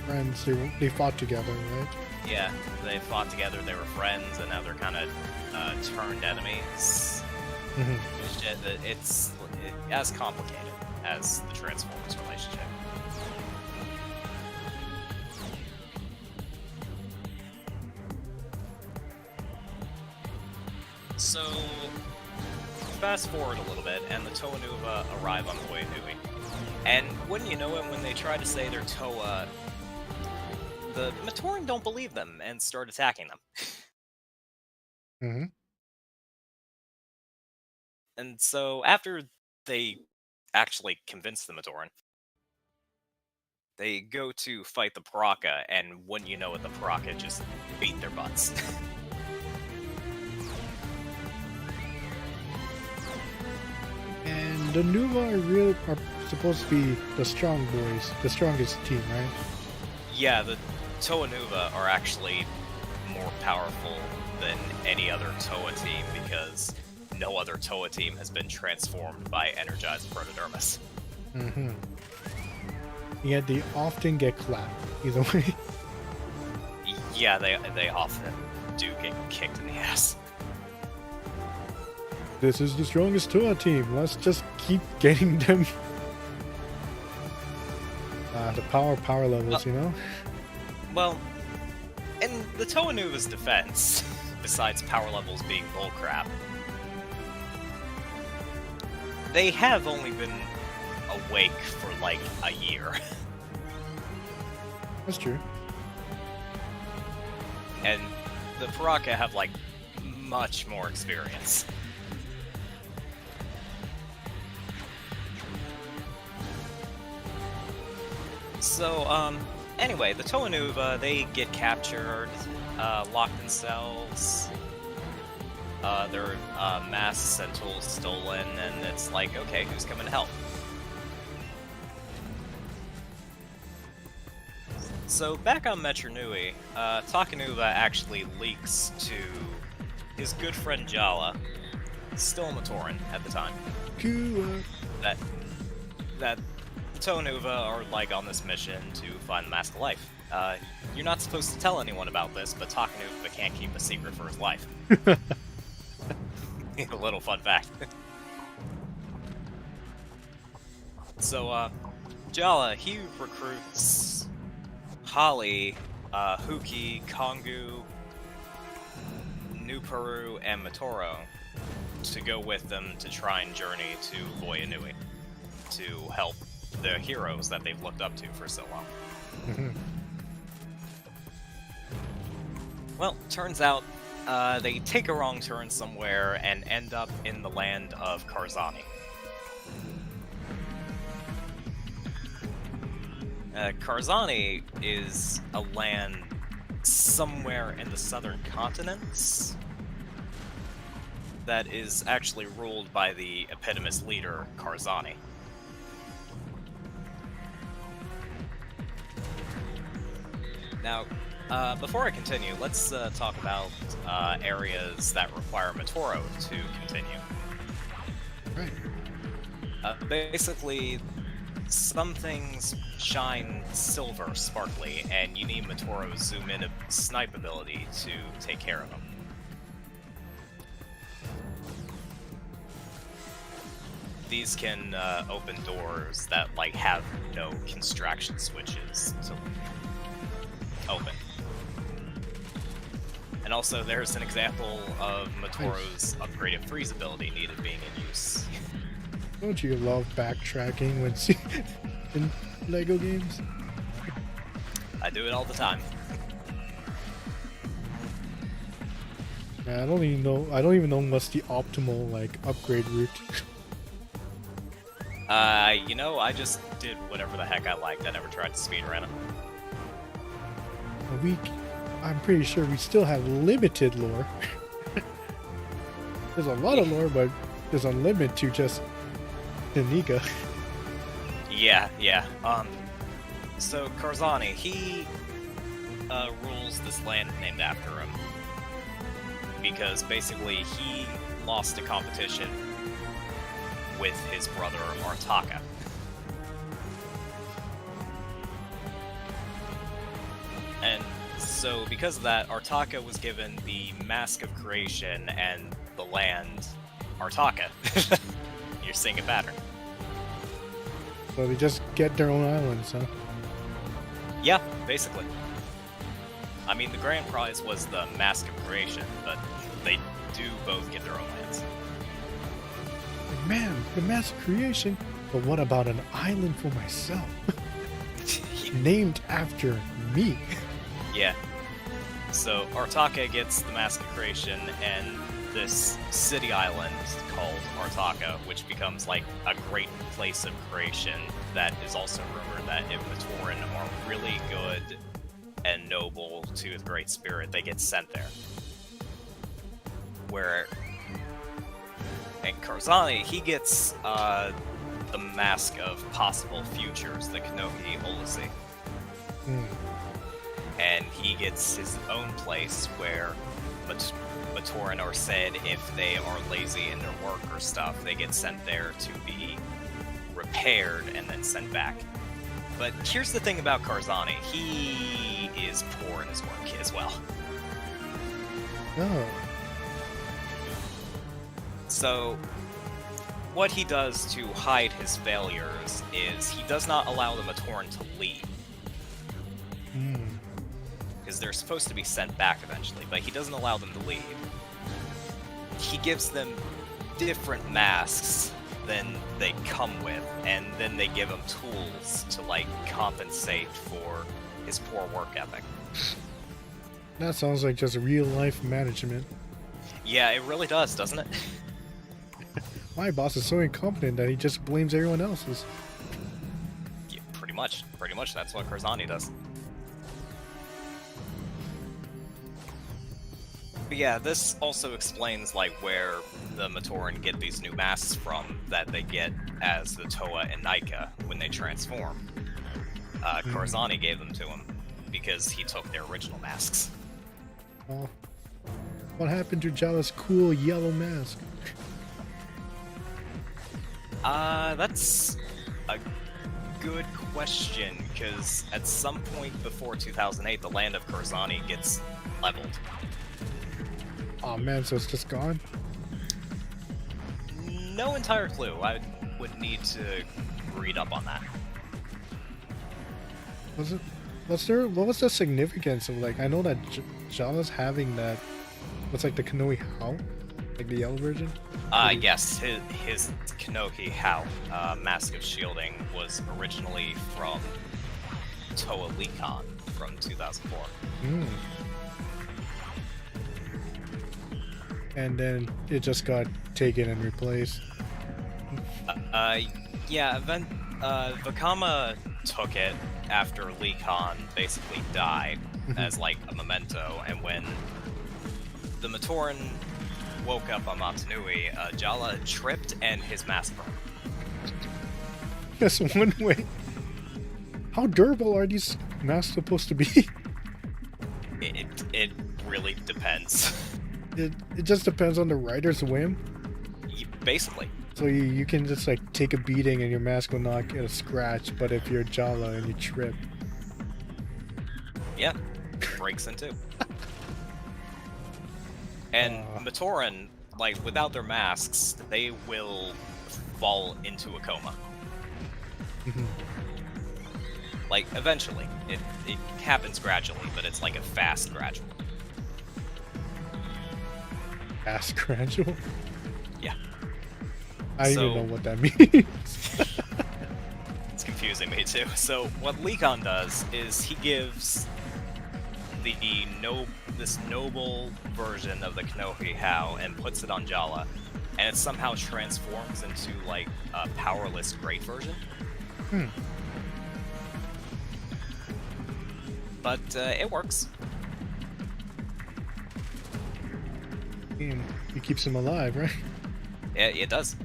friends. They fought together, right? Yeah, they fought together, they were friends, and now they're kind of turned enemies. Mhm. It's as complicated as the Transformers relationship. So, fast forward a little bit, and the Toa Nuva arrive on Koya Nui. And wouldn't you know it, when they try to say they're Toa, the Matoran don't believe them and start attacking them. Mhm. And so, after they actually convince the Matoran, they go to fight the Paraka, and wouldn't you know it, the Paraka just beat their butts. And the Nuva are supposed to be the strong boys, the strongest team, right? Yeah, the Toa Nuva are actually more powerful than any other Toa team because no other Toa team has been transformed by energized Protodermis. Mm-hmm. Yet they often get clapped, either way. Yeah, they often do get kicked in the ass. This is the strongest Toa team. Let's just keep getting them. The power levels, you know? Well, in the Toa Nuva's defense, besides power levels being bullcrap, they have only been awake for like a year. That's true. And the Paraka have like much more experience. So, anyway, the Toa Nuva, they get captured, locked in cells, their masks and tools stolen, and it's like, okay, who's coming to help? So, back on Metro Nui, Takanuva actually leaks to his good friend Jala, still a Matoran at the time, Cool. that the Toa Nuva are like on this mission to find the Mask of Life. You're not supposed to tell anyone about this, but Takanuva can't keep a secret for his life. A little fun fact. So, Jala, he recruits Holly, Huki, Kongu, New Peru, and Matoro to go with them to try and journey to Voyanui to help the heroes that they've looked up to for so long. Well, turns out they take a wrong turn somewhere and end up in the land of Karzani. Karzani is a land somewhere in the southern continents that is actually ruled by the Epitomus leader, Karzani. Now, before I continue, let's talk about areas that require Matoro to continue. Right. Basically, some things shine silver, sparkly, and you need Matoro's zoom-in snipe ability to take care of them. These can open doors that have no construction switches to open. And also, there's an example of Matoro's upgraded freeze ability needed being in use. Don't you love backtracking when in Lego games? I do it all the time. Yeah, I don't even know what's the optimal upgrade route. I just did whatever the heck I liked. I never tried to speedrun it. I'm pretty sure we still have limited lore. There's a lot of lore, but there's a limit to just Nika. Yeah. So Karzani, he rules this land named after him because basically he lost a competition with his brother Artaka. And so because of that, Artaka was given the Mask of Creation and the land Artaka. You're seeing a pattern. So they just get their own islands, huh? Yeah, basically. I mean, the grand prize was the Mask of Creation, but they do both get their own lands. Man, the Mask of Creation. But what about an island for myself? Named after me. Yeah. So Artaka gets the Mask of Creation and this city island called Artaka, which becomes a great place of creation that is also rumored that if Matoran are really good and noble to the Great Spirit, they get sent there. And Karzani, he gets the Mask of Possible Futures, the Kanohi Olisi. And he gets his own place where Matoran are said if they are lazy in their work or stuff, they get sent there to be repaired and then sent back. But here's the thing about Karzani, he is poor in his work as well. Oh. So, what he does to hide his failures is he does not allow the Matoran to leave. Because they're supposed to be sent back eventually, but he doesn't allow them to leave. He gives them different masks than they come with, and then they give him tools to compensate for his poor work ethic. That sounds like just real life management. Yeah, it really does, doesn't it? My boss is so incompetent that he just blames everyone else's. Yeah, pretty much. Pretty much that's what Karzani does. But yeah, this also explains where the Matoran get these new masks from that they get as the Toa and Nika when they transform. Karzani gave them to him because he took their original masks. Well, what happened to Jala's cool yellow mask? That's a good question, because at some point before 2008, the land of Karzani gets leveled. Oh man, so it's just gone? No entire clue. I would need to read up on that. Was it? Was there? What was the significance of like? I know that Jala's having that. What's like the Kanohi How, like the yellow version. Yes, his Kanohi How, Mask of Shielding, was originally from Toa Lecon from 2004. Mm. And then it just got taken and replaced. Yeah, Vakama took it after Lecon basically died as like a memento, and when the Matoran woke up on Motunui, Jala tripped and his mask broke. That's one way. How durable are these masks supposed to be? It really depends. It just depends on the writer's whim. Basically. So you can just like take a beating and your mask will not get a scratch, but if you're Jala and you trip, yeah, breaks in two. And Matoran, like without their masks, they will fall into a coma. Like eventually, it happens gradually, but it's like a fast gradual. fast gradual. Yeah. I don't even know what that means. It's confusing me too. So what Lecon does is he gives this noble version of the Kanohi How and puts it on Jala, and it somehow transforms into like a powerless great version. But it works. It keeps him alive, right? Yeah, it does.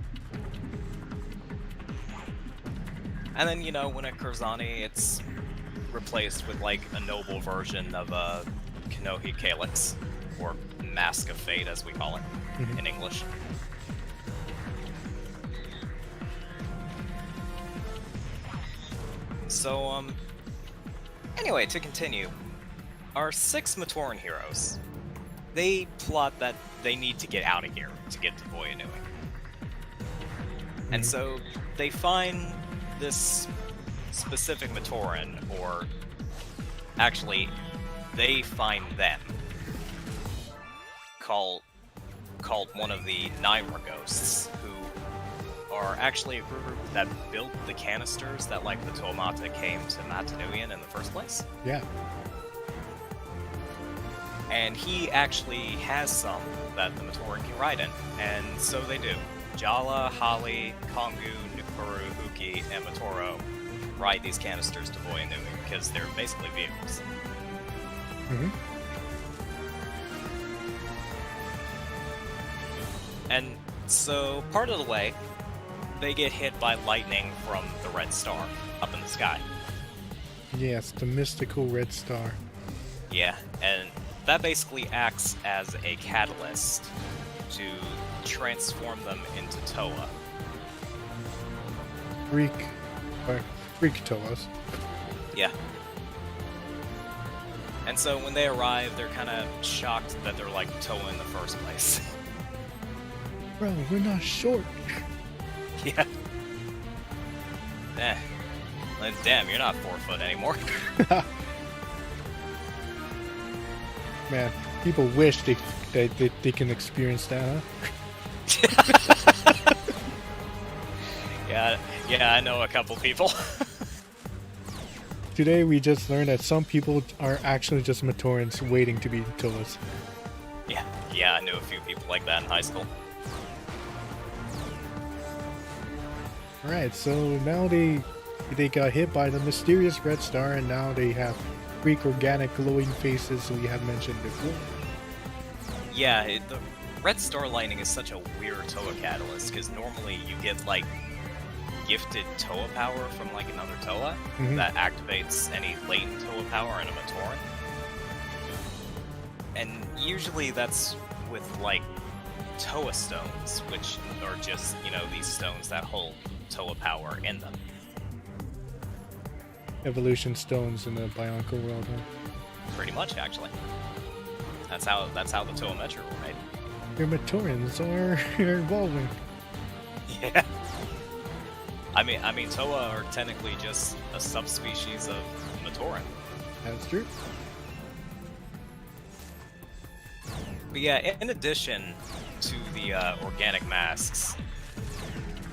And then, you know, when at Kurzani, it's replaced with, like, a noble version of a Kanohi Calyx, or Mask of Fate, as we call it in English. So, anyway, to continue, our 6 Matoran heroes, they plot that they need to get out of here to get to Voyanui. And so they find this specific Matoran, or actually, they find them, called one of the Naimra Ghosts, who are actually a group that built the canisters that, like, the Tomata came to Motunui in the first place. Yeah. And he actually has some that the Matoran can ride in, and so they do. Jala, Holly, Kongu, Nukuru, Huki, and Matoro ride these canisters to Voyanui because they're basically vehicles. And so, part of the way, they get hit by lightning from the Red Star up in the sky. Yes, the mystical Red Star. Yeah, and that basically acts as a catalyst to transform them into Toa. Freak Toas. Yeah. And so when they arrive, they're kind of shocked that they're like Toa in the first place. Bro, we're not short. Yeah. Well, damn, you're not 4 foot anymore. Man, people wish they can experience that, huh? Yeah, I know a couple people. Today we just learned that some people are actually just Matorans waiting to be Toas. Yeah, I knew a few people like that in high school. Alright, so now they got hit by the mysterious Red Star, and now they have Greek organic glowing faces we have mentioned before. Yeah, the Red Star lightning is such a weird Toa catalyst, because normally you get, like, gifted Toa power from, like, another Toa that activates any latent Toa power in a Matoran. And usually that's with, like, Toa stones, which are just, you know, these stones that hold Toa power in them. Evolution stones in the Bionicle world, huh? Pretty much, actually. That's how the Toa Metra were made. Your Matorans are evolving. Yeah. I mean, Toa are technically just a subspecies of Tauren. That's true. But yeah, in addition to the organic masks,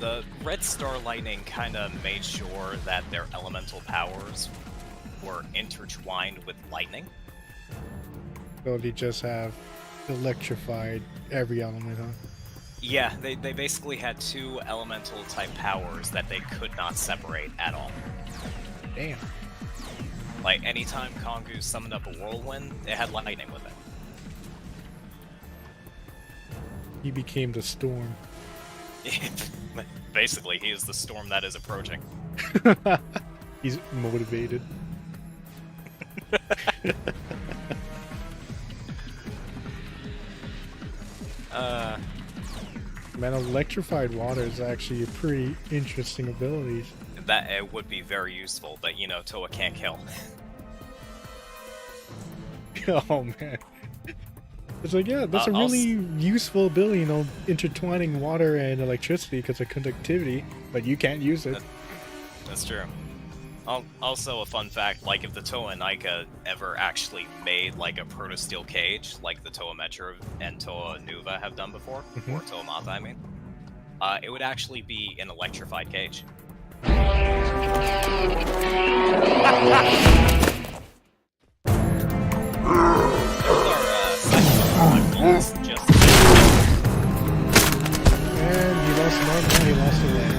the Red Star Lightning kind of made sure that their elemental powers were intertwined with lightning. So they just have electrified every element, huh? Yeah, they basically had two elemental type powers that they could not separate at all. Damn. Like, anytime Kongu summoned up a whirlwind, it had lightning with it. He became the storm. Basically, he is the storm that is approaching. He's motivated. Man, electrified water is actually a pretty interesting ability. That it would be very useful, but you know, Toa can't kill. Oh man. It's like, yeah, that's a really useful ability, you know, intertwining water and electricity because of conductivity, but you can't use it. That's true. Also, a fun fact, like if the Toa and Ica ever actually made like a protosteel cage, like the Toa Metro and Toa Nuva have done before, or Toa Mata, I mean, it would actually be an electrified cage. Just and he lost one, and he lost the leg.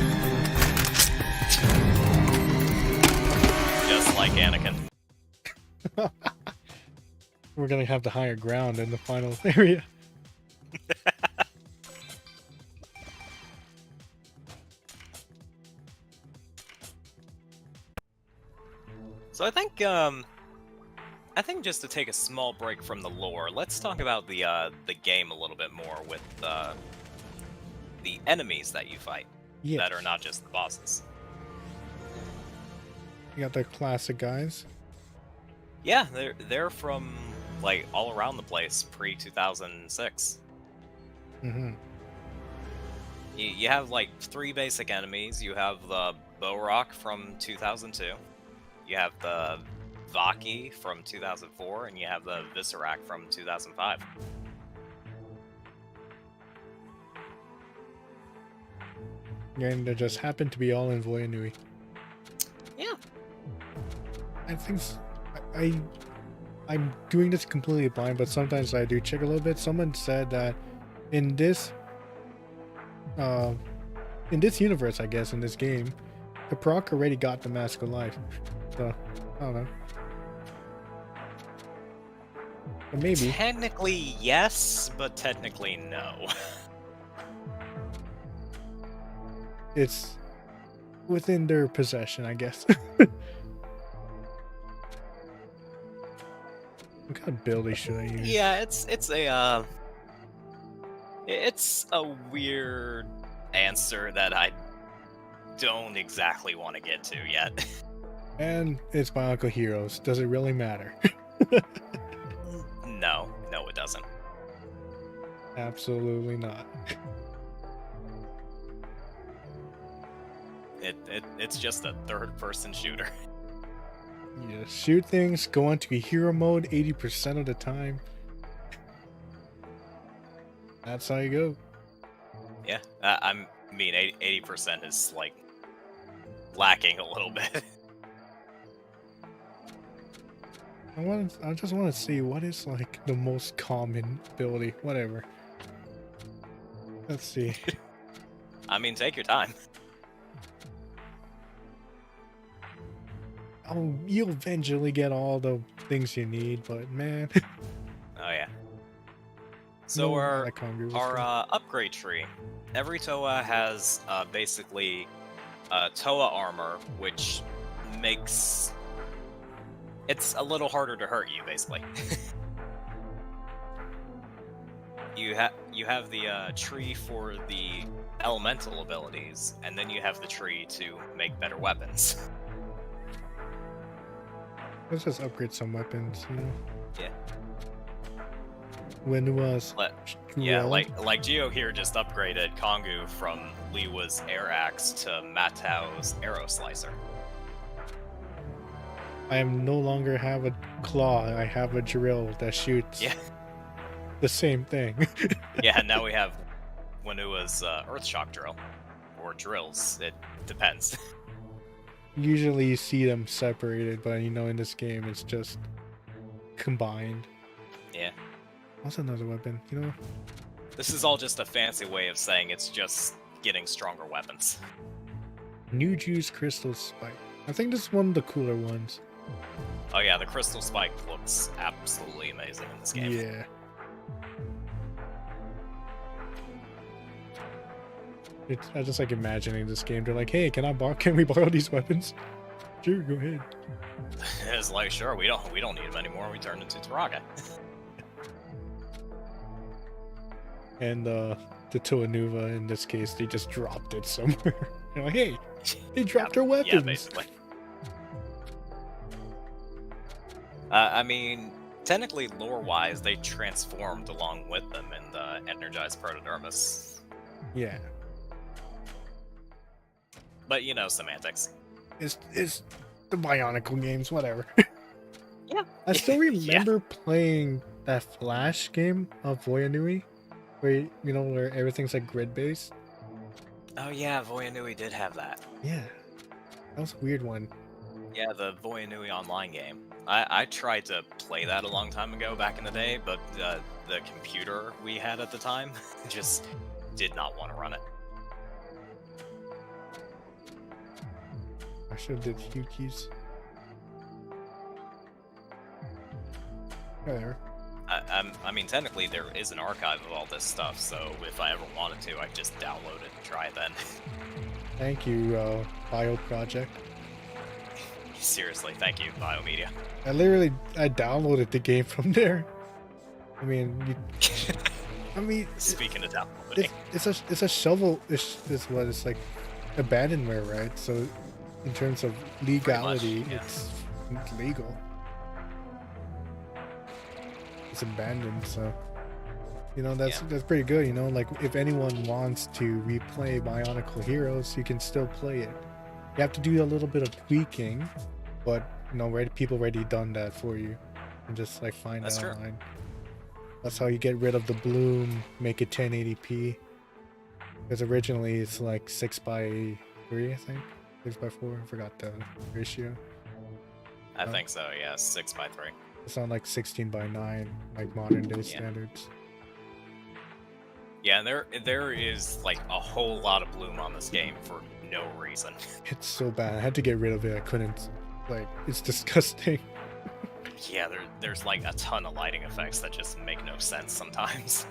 just like Anakin. We're gonna have the higher ground in the final area. So I think just to take a small break from the lore, let's talk about the game a little bit more with the enemies that you fight that are not just the bosses. You got the classic guys. Yeah, they're from like all around the place pre-2006. Mm-hmm. You have like 3 basic enemies. You have the Bohrok from 2002. You have the Vaki from 2004, and you have the Viserak from 2005. And they just happen to be all in Voyanui. Yeah. I think I'm doing this completely blind, but sometimes I do check a little bit. Someone said that in this universe, I guess, in this game, the proc already got the Mask of Life. So, I don't know. Or maybe. Technically yes, but technically no. It's within their possession, I guess. What kind of ability should I use? Yeah, it's a weird answer that I don't exactly want to get to yet. And it's Bionicle Heroes. Does it really matter? No, it doesn't. Absolutely not. It's just a third-person shooter. You shoot things, go into hero mode 80% of the time. That's how you go. Yeah, I mean 80% is like lacking a little bit. I just want to see what is like the most common ability. Whatever. Let's see. I mean, take your time. Oh, you'll eventually get all the things you need, but man. Oh yeah. So No, our that Kongu was good. upgrade tree. Every Toa has basically Toa armor, which makes it's a little harder to hurt you, basically. You have the tree for the elemental abilities, and then you have the tree to make better weapons. Let's just upgrade some weapons, you know. Yeah. When was Yeah, like Geo here just upgraded Kongu from Liwa's air axe to Matao's arrow slicer. I am no longer have a claw. I have a drill that shoots Yeah. the same thing. Yeah, now we have Wanua's Earthshock drill. Or drills. It depends. Usually you see them separated, but you know, in this game it's just combined. Yeah. What's another weapon? You know? This is all just a fancy way of saying it's just getting stronger weapons. New Juice Crystal Spike. I think this is one of the cooler ones. Oh yeah, the Crystal Spike looks absolutely amazing in this game. Yeah. I just like imagining this game. They're like, hey, can we borrow these weapons? Sure, go ahead. It's like, sure, we don't need them anymore. We turned into Turaga. And the Toanuva, in this case, they just dropped it somewhere. They're like, hey, they dropped their weapons. Yeah, basically. I mean, technically, lore-wise, they transformed along with them in the Energized Protodermis. Yeah. But, you know, semantics. It's the Bionicle games, whatever. Yeah. I still remember playing that Flash game of Voyanui, where, you know, where everything's like grid-based. Oh yeah, Voyanui did have that. Yeah. That was a weird one. Yeah, the Voyanui online game. I tried to play that a long time ago back in the day, but the computer we had at the time just did not want to run it. I should have did Hyuki's. There. I mean, technically there is an archive of all this stuff, so if I ever wanted to, I'd just download it and try it then. Thank you, Bio Project. Seriously, thank you, Biomedia. I downloaded the game from there. I mean, Speaking of downloading, it's a shovel. Is what it's like, abandonware, right? So, in terms of legality, yeah. it's legal. It's abandoned, so you know that's pretty good. You know, like if anyone wants to replay Bionicle Heroes, you can still play it. You have to do a little bit of tweaking, but you know, people already done that for you, and just like find it online. That's how you get rid of the bloom, make it 1080p. Because originally it's like 6:3, I think, 6:4. I forgot the ratio. I think so. Yeah, 6:3. It's on like 16:9, like modern day standards. Yeah, and there is like a whole lot of bloom on this game for no reason. It's so bad. I had to get rid of it. I couldn't. Like, it's disgusting. Yeah, there's like a ton of lighting effects that just make no sense sometimes.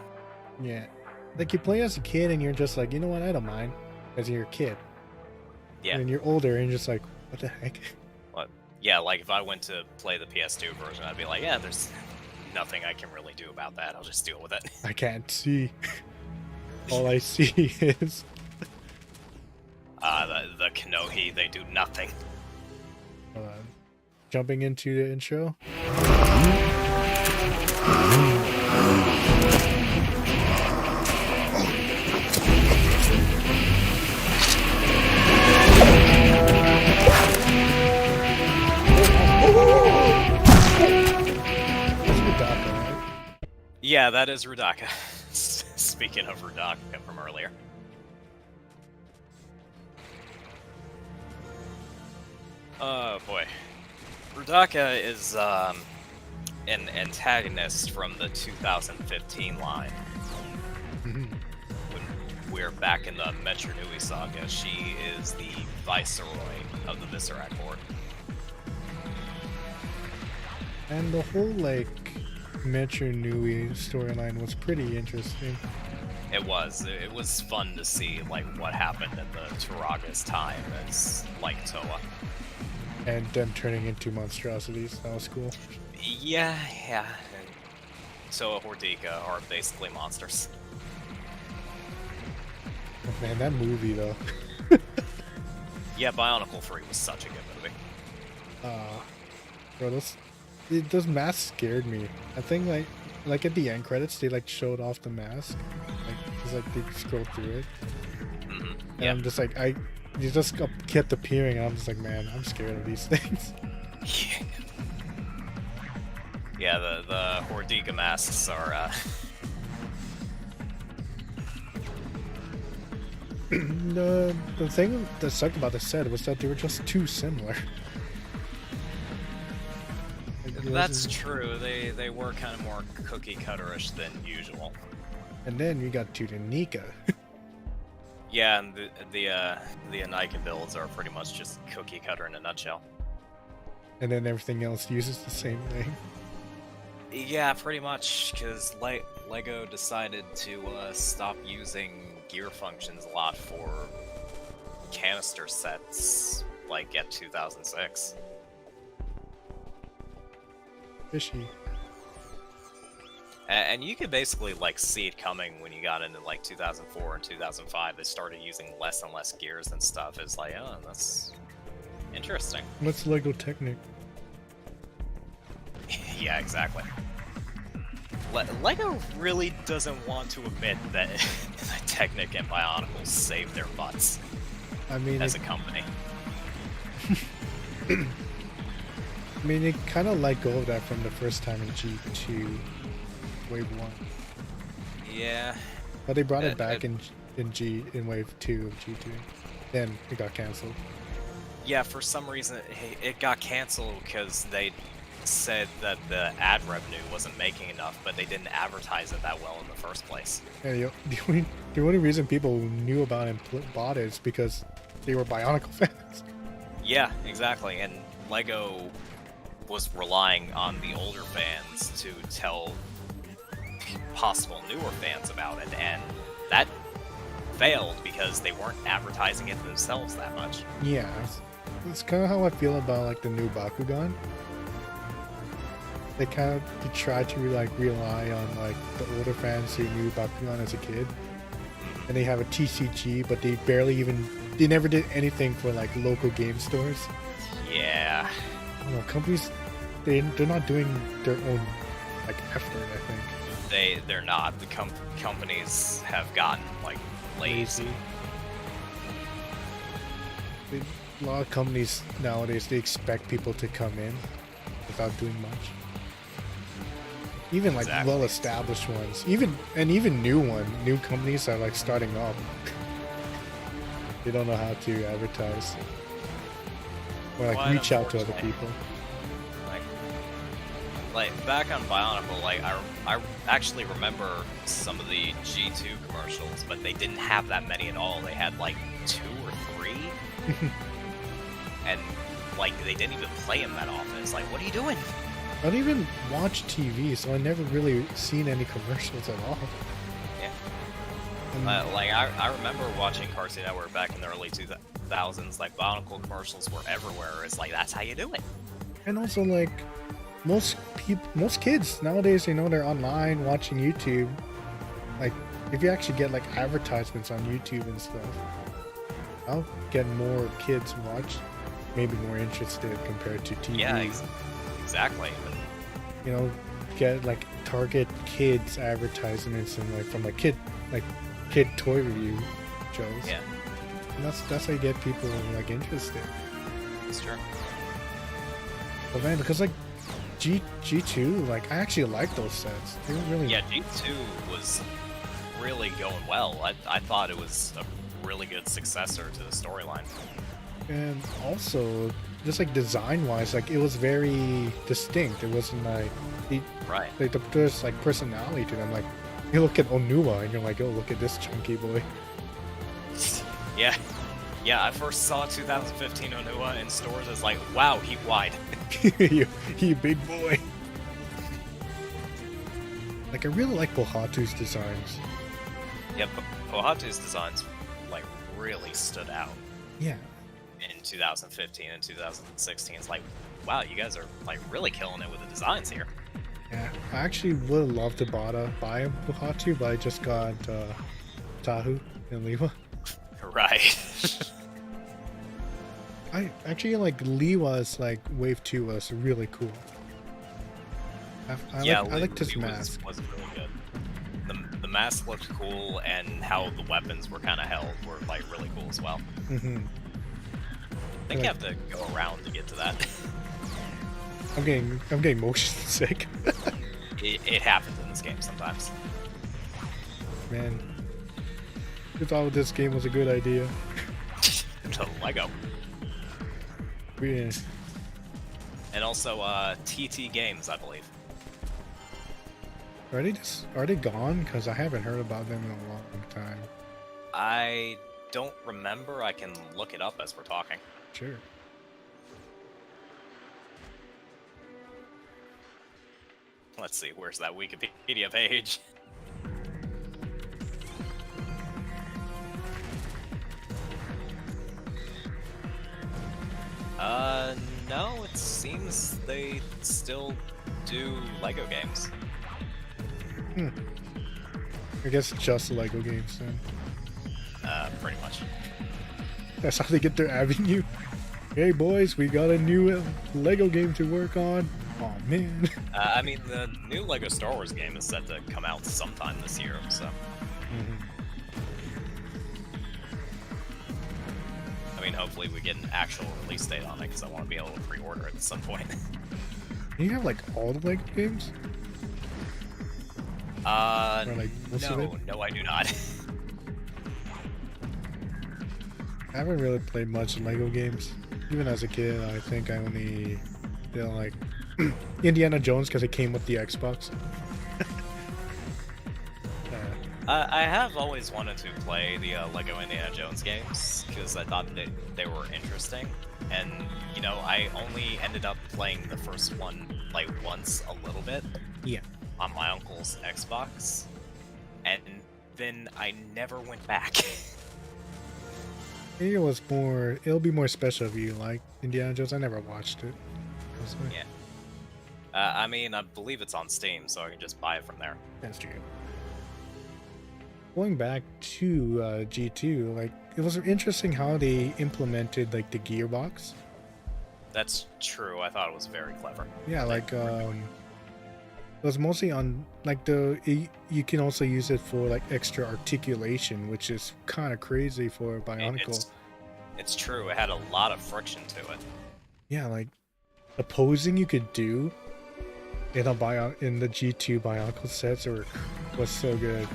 Yeah. Like, you play as a kid and you're just like, you know what, I don't mind. As you're a kid. Yeah. And you're older and you're just like, what the heck? What? Yeah, like if I went to play the PS2 version, I'd be like, yeah, there's nothing I can really do about that. I'll just deal with it. I can't see. All I see is... the Kanohi, they do nothing. Jumping into the intro. Yeah, that is Rudaka. Speaking of Rudaka from earlier. Oh boy. Rudaka is an antagonist from the 2015 line. When we're back in the Metro Nui saga, she is the viceroy of the Viserat Horde. And the whole, like, Metro Nui storyline was pretty interesting. It was fun to see, like, what happened in the Turaga's time as, like, Toa. And them turning into monstrosities. That was cool. Yeah. And Toa Hordika are basically monsters. Oh, man, that movie, though. Yeah, Bionicle 3 was such a good movie. Bro, those masks scared me. I think, like at the end credits, they, like, showed off the mask. Like, just, like, they scrolled through it. Mm-hmm. And I'm just like, you just kept appearing, and I'm just like, man, I'm scared of these things. Yeah, the Hordiga masks are. The thing that sucked about the set was that they were just too similar. That's true. They were kind of more cookie cutterish than usual. And then you got Tudanika. Yeah, and the Anika builds are pretty much just cookie cutter in a nutshell. And then everything else uses the same thing. Yeah, pretty much, because Lego decided to stop using gear functions a lot for canister sets, like at 2006. Fishy. And you could basically like see it coming when you got into like 2004 and 2005. They started using less and less gears and stuff. It's like, oh, that's interesting. What's Lego Technic? Yeah, exactly. Lego really doesn't want to admit that Technic and Bionicle saved their butts. I mean, as a company. I mean, it kind of let go of that from the first time in G2 Wave 1. Yeah. But they brought it back in Wave 2 of G2. Then it got cancelled. Yeah, for some reason it got cancelled because they said that the ad revenue wasn't making enough, but they didn't advertise it that well in the first place. Yeah, the only reason people knew about it and bought it is because they were Bionicle fans. Yeah, exactly. And Lego was relying on the older fans to tell possible newer fans about it, and that failed because they weren't advertising it themselves that much. Yeah, it's kind of how I feel about like the new Bakugan. They try to like rely on like the older fans who knew Bakugan as a kid, and they have a TCG, but they never did anything for like local game stores. Yeah. I don't know, companies, they're not doing their own like effort, I think. They're not. The companies have gotten like lazy. A lot of companies nowadays, they expect people to come in without doing much. Even like well-established ones, even new companies are like starting up. They don't know how to advertise or like reach out to other people. Like back on Bionicle, like I actually remember some of the G2 commercials, but they didn't have that many at all. They had like 2 or 3, and like they didn't even play them that often. It's like, what are you doing? I don't even watch TV, so I never really seen any commercials at all. Yeah. Like I remember watching Cartoon Network back in the early 2000s. Like Bionicle commercials were everywhere. It's like, that's how you do it. And also like most kids nowadays, they know they're online watching YouTube. Like if you actually get like advertisements on YouTube and stuff, I'll get more kids maybe more interested compared to TV. Yeah, exactly. You know, get like target kids advertisements and like from kid toy review shows. Yeah. And that's how you get people like interested. It's true. But man, because like G2, like I actually like those sets. They were really G2 was really going well. I thought it was a really good successor to the storyline. And also, just like design-wise, like it was very distinct. It wasn't like there's like personality to them. Like you look at Onua and you're like, oh, look at this chunky boy. Yeah. Yeah, I first saw 2015 Onua in stores. I was like, wow, he wide. he big boy. Like I really like Pohatu's designs. Yeah, but Pohatu's designs like really stood out. Yeah. In 2015 and 2016, it's like, wow, you guys are like really killing it with the designs here. Yeah, I actually would love to buy a Pohatu, but I just got Tahu and Liwa. Right. I actually like Liwa's like Wave 2 was really cool. I liked his mask. Was really good. The mask looked cool, and how the weapons were kind of held were like really cool as well. Mm-hmm. I think you have to go around to get to that. I'm getting motion sick. It happens in this game sometimes. Man, who thought this game was a good idea? The Lego. Yeah. And also, TT Games, I believe. Are they gone? Because I haven't heard about them in a long time. I don't remember. I can look it up as we're talking. Sure. Let's see, where's that Wikipedia page? No, it seems they still do Lego games. I guess just Lego games then. Pretty much. That's how they get their avenue. Hey boys, we got a new Lego game to work on. Oh man. I mean, the new Lego Star Wars game is set to come out sometime this year, so... I mean, hopefully we get an actual release date on it, because I want to be able to pre-order it at some point. Do you have like all the Lego games? Or, like, most of it? No, I do not. I haven't really played much Lego games. Even as a kid, I think I only did like Indiana Jones because it came with the Xbox. I have always wanted to play the Lego Indiana Jones games because I thought that they were interesting, and you know, I only ended up playing the first one like once a little bit. Yeah. On my uncle's Xbox, and then I never went back. It'll be more special if you like Indiana Jones. I never watched it. Yeah. I mean, I believe it's on Steam, so I can just buy it from there. That's true. Going back to G2, like, it was interesting how they implemented like the gearbox. That's true. I thought it was very clever. Yeah, like it was mostly on like you can also use it for like extra articulation, which is kind of crazy for a Bionicle. It's true. It had a lot of friction to it. Yeah, like the posing you could do in the G2 Bionicle sets was so good.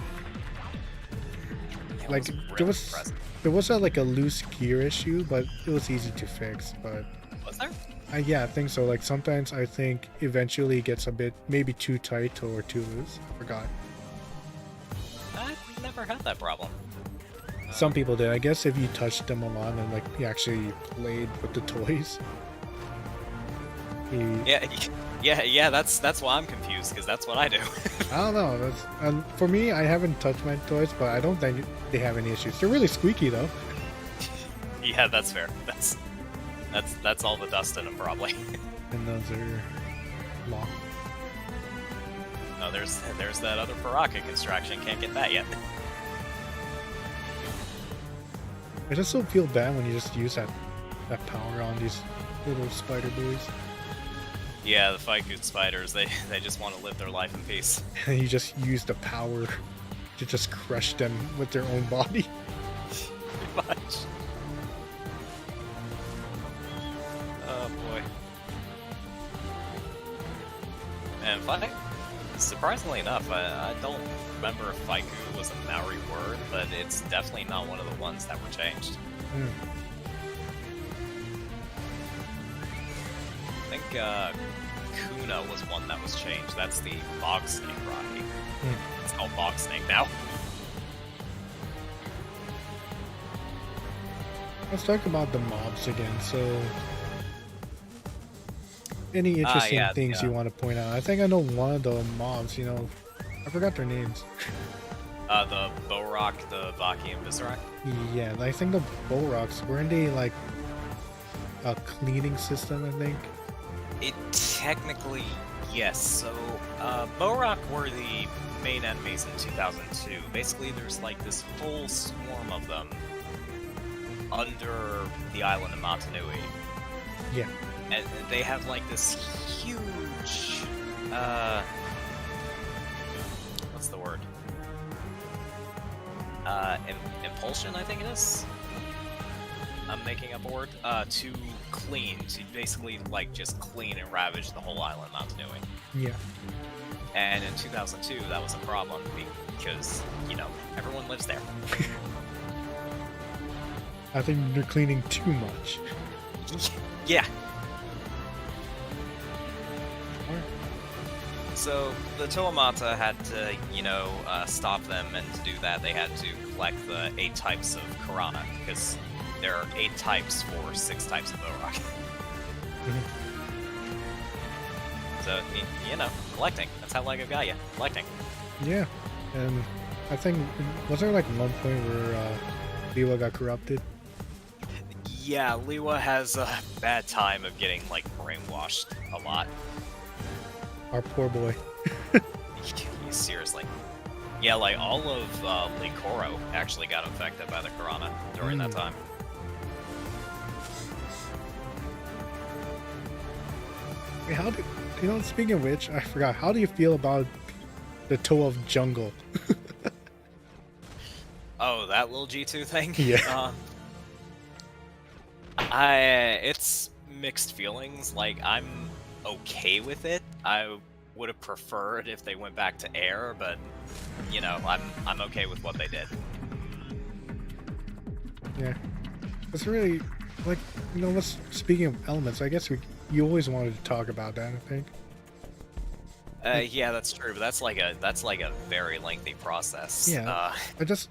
Yeah, like there was like a loose gear issue, but it was easy to fix. But was there? Yeah, I think so. Like sometimes I think eventually it gets a bit maybe too tight or too loose. I forgot. I've never had that problem. Some people did. I guess if you touched them a lot and like you actually played with the toys. Yeah. That's why I'm confused, because that's what I do. I don't know. For me, I haven't touched my toys, but I don't think they have any issues. They're really squeaky though. Yeah, that's fair. That's all the dust in them, probably. And those are locked. No, there's that other Baraka construction. Can't get that yet. I just don't feel bad when you just use that power on these little spider boys. Yeah, the Faiku spiders, they just want to live their life in peace. And you just use the power to just crush them with their own body. Pretty much. Oh boy. And surprisingly enough, I don't remember if Faiku was a Maori word, but it's definitely not one of the ones that were changed. I think Kuna was one that was changed. That's the bog snake, Rocky. It's called bog snake now. Let's talk about the mobs again. So, any interesting things you want to point out? I think I know one of the mobs. You know, I forgot their names. The Borok, the Vaki, and Viserak. Yeah, I think the Boroks, weren't they like a cleaning system? I think. It technically, yes. So, Borok were the main enemies in 2002. Basically, there's like this whole swarm of them under the island of Motunui. Yeah. And they have like this huge, what's the word? Impulsion, I think it is. I'm making up a word. To clean, to basically like just clean and ravage the whole island Mount Nui. Yeah. And in 2002, that was a problem because everyone lives there. I think they're cleaning too much. Yeah. So the Toamata had to, stop them, and to do that they had to collect the 8 types of Karana, because there are 8 types for 6 types of Orok. So, collecting. That's how LEGO got you. Collecting. Yeah, and I think, was there like one point where Liwa got corrupted? Yeah, Liwa has a bad time of getting, like, brainwashed a lot. Our poor boy. Seriously. Yeah, like, all of Likoro actually got infected by the Karana during that time. Hey, speaking of which, I forgot, how do you feel about the Toe of Jungle? Oh, that little G2 thing? Yeah. It's mixed feelings. Like, I'm okay with it. I would have preferred if they went back to air, but I'm okay with what they did. Yeah, it's really like speaking of elements, I guess you always wanted to talk about that, I think. Yeah, that's true, but that's like a very lengthy process. Yeah,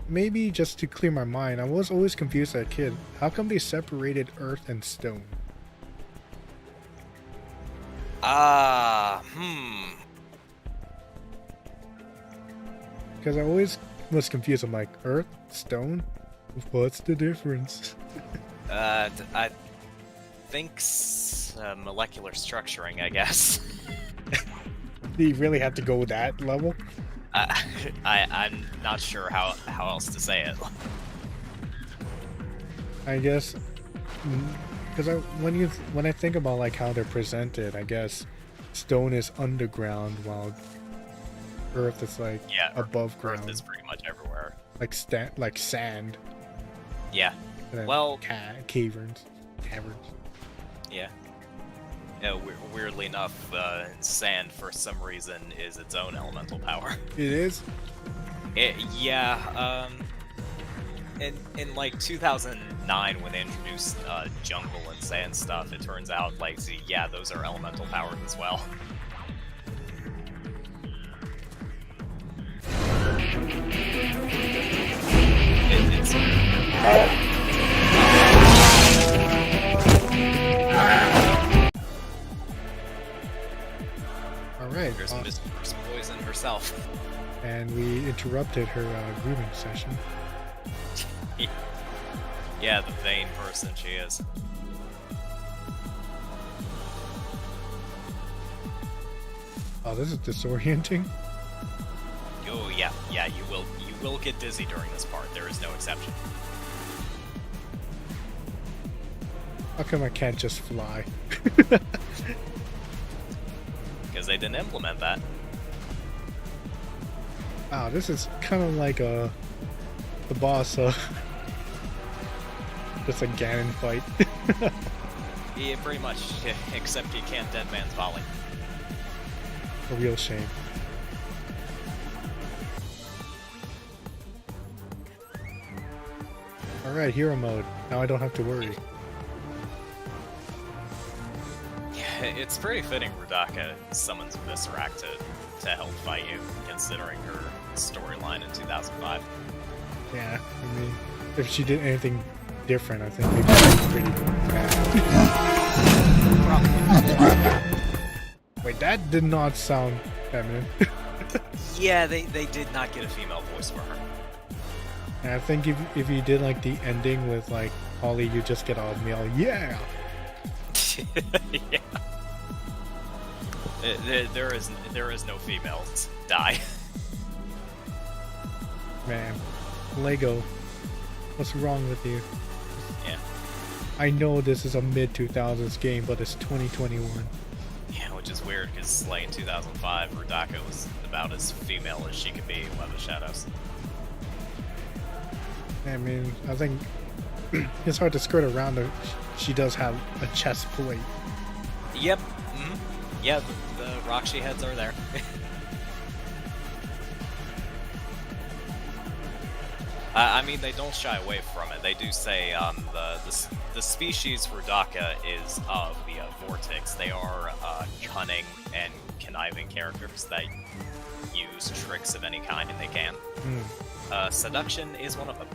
maybe just to clear my mind, I was always confused as a kid. How come they separated earth and stone? Because I always was confused. I'm like, earth, stone? What's the difference? I think molecular structuring, I guess. Do you really have to go that level? I'm not sure how else to say it. I guess, because when I think about like how they're presented, I guess stone is underground while earth is like above ground. Earth is pretty much everywhere. Like sand. Yeah. Well, caverns. Yeah. Weirdly enough, sand for some reason is its own elemental power. It is? Yeah. In like 2009, when they introduced jungle and sand stuff, it turns out those are elemental powers as well. It's Alright. There's Miss Poison herself. And we interrupted her grooming session. Yeah, the vain person she is. Oh, this is disorienting. Oh yeah, you will get dizzy during this part. There is no exception. How come I can't just fly? Because they didn't implement that. Wow, this is kind of like the boss of just a Ganon fight. Yeah, pretty much. Except you can't Dead Man's Volley. A real shame. Alright, hero mode. Now I don't have to worry. Yeah, it's pretty fitting Rudaka summons Viscerac to help fight you, considering her storyline in 2005. Yeah, I mean, if she did anything different, I think they'd be pretty bad. Wait, that did not sound feminine. Yeah, they did not get a female voice for her. And I think if you did like the ending with like Holly, you just get a male, yeah. Yeah. There is no females. Die. Man, Lego, what's wrong with you? Yeah. I know this is a mid-2000s game, but it's 2021. Yeah, which is weird because like in 2005, Rudaka was about as female as she could be in Web of Shadows. I mean, I think it's hard to skirt around her. She does have a chest plate. Yep. Yeah, the Roxy heads are there. I mean, they don't shy away from it. They do say the species Rudaka is of the Vortex. They are cunning and conniving characters that use tricks of any kind if they can. Seduction is one of them.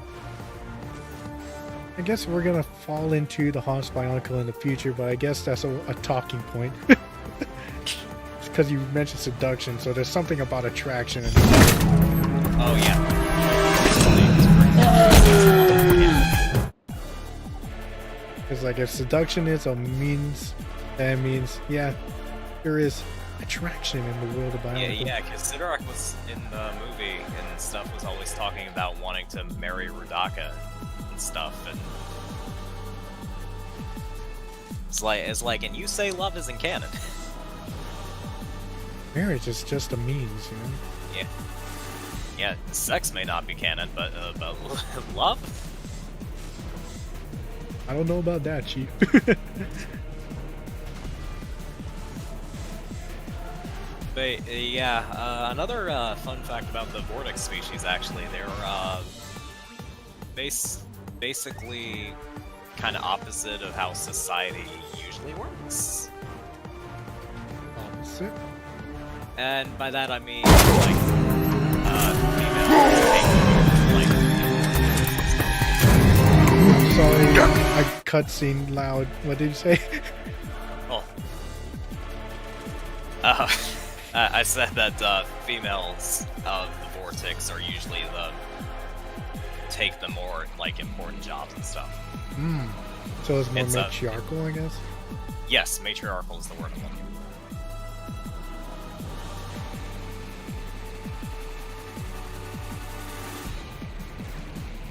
I guess we're gonna fall into the Haunts Bionicle in the future, but I guess that's a talking point. Because you mentioned seduction, so there's something about attraction. Oh yeah. Because like if seduction is a means, that means yeah, there is attraction in the world of Bionicle. Yeah, because Sidorak was in the movie and stuff was always talking about wanting to marry Rudaka and stuff, and it's like, and you say love isn't canon. Marriage is just a means, you know. Yeah, sex may not be canon, but love? I don't know about that, Chief. But yeah, another fun fact about the Vortex species, actually, they're basically kind of opposite of how society usually works. Opposite? And by that I mean, like, I'm sorry, I cutscene loud. What did you say? Oh. I said that females of the Vortex are usually take the more, like, important jobs and stuff. So it's more It's, matriarchal, I guess? Yes, matriarchal is the word I'm looking for.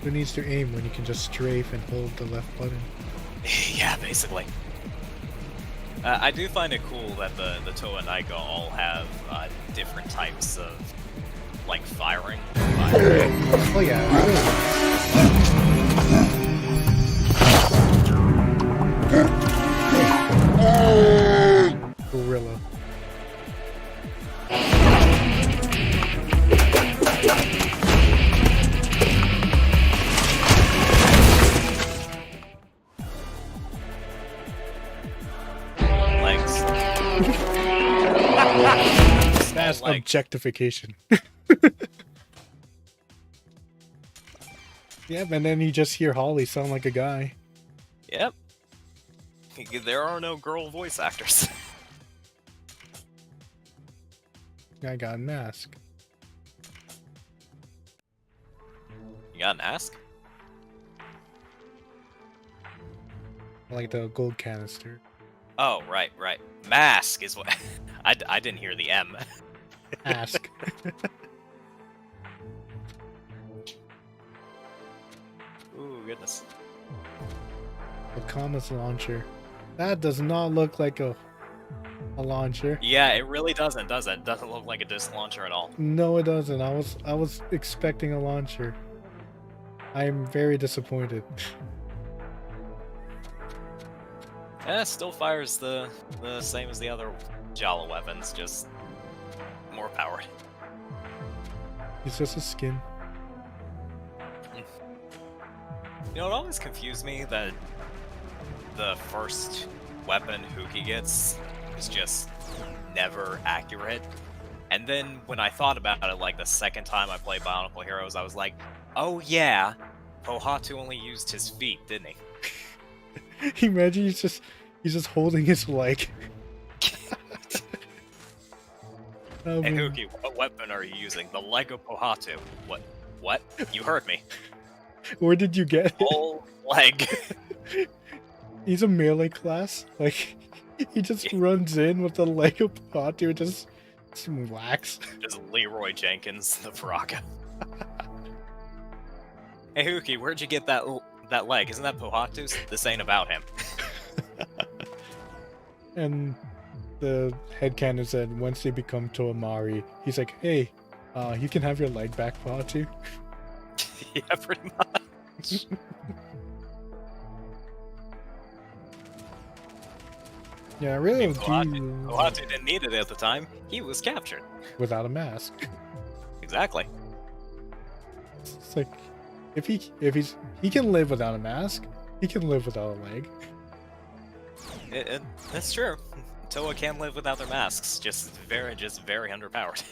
Who needs to aim when you can just strafe and hold the left button? Yeah, basically. I do find it cool that the Toa Naika all have different types of, like, firing. Oh yeah. Gorilla. Legs. That's Legs. objectification. Yep, and then you just hear Holly sound like a guy. Yep. There are no girl voice actors. Guy got a mask. You got an ask? Like the gold canister. Oh, right. Mask is what... I didn't hear the M. Ask. Ooh, goodness. The Comet's launcher. That does not look like a launcher. Yeah, it really doesn't, does it? Doesn't look like a disc launcher at all. No, it doesn't. I was expecting a launcher. I am very disappointed. Yeah, it still fires the same as the other Jala weapons, just more powered. It's just a skin. You know, it always confused me that the first weapon Huki gets is just never accurate. And then when I thought about it, like the second time I played Bionicle Heroes, I was like, oh yeah, Pohatu only used his feet, didn't he? Imagine he's just holding his leg. Hey Huki, what weapon are you using? The leg of Pohatu. What? You heard me. Where did you get it? Whole leg. He's a melee class. Like, he just runs in with the leg of Pohatu and just whacks. Just Leroy Jenkins, the Baraka. Hey Huki, where'd you get that leg? Isn't that Pohatu's? This ain't about him. And the headcanon said once they become Toamari, he's like, hey, you can have your leg back, Pohatu. Yeah, pretty much. Yeah, I really do. Kohaku didn't need it at the time. He was captured. Without a mask. Exactly. It's like, if he can live without a mask, he can live without a leg. That's true. Toa can live without their masks, just very underpowered.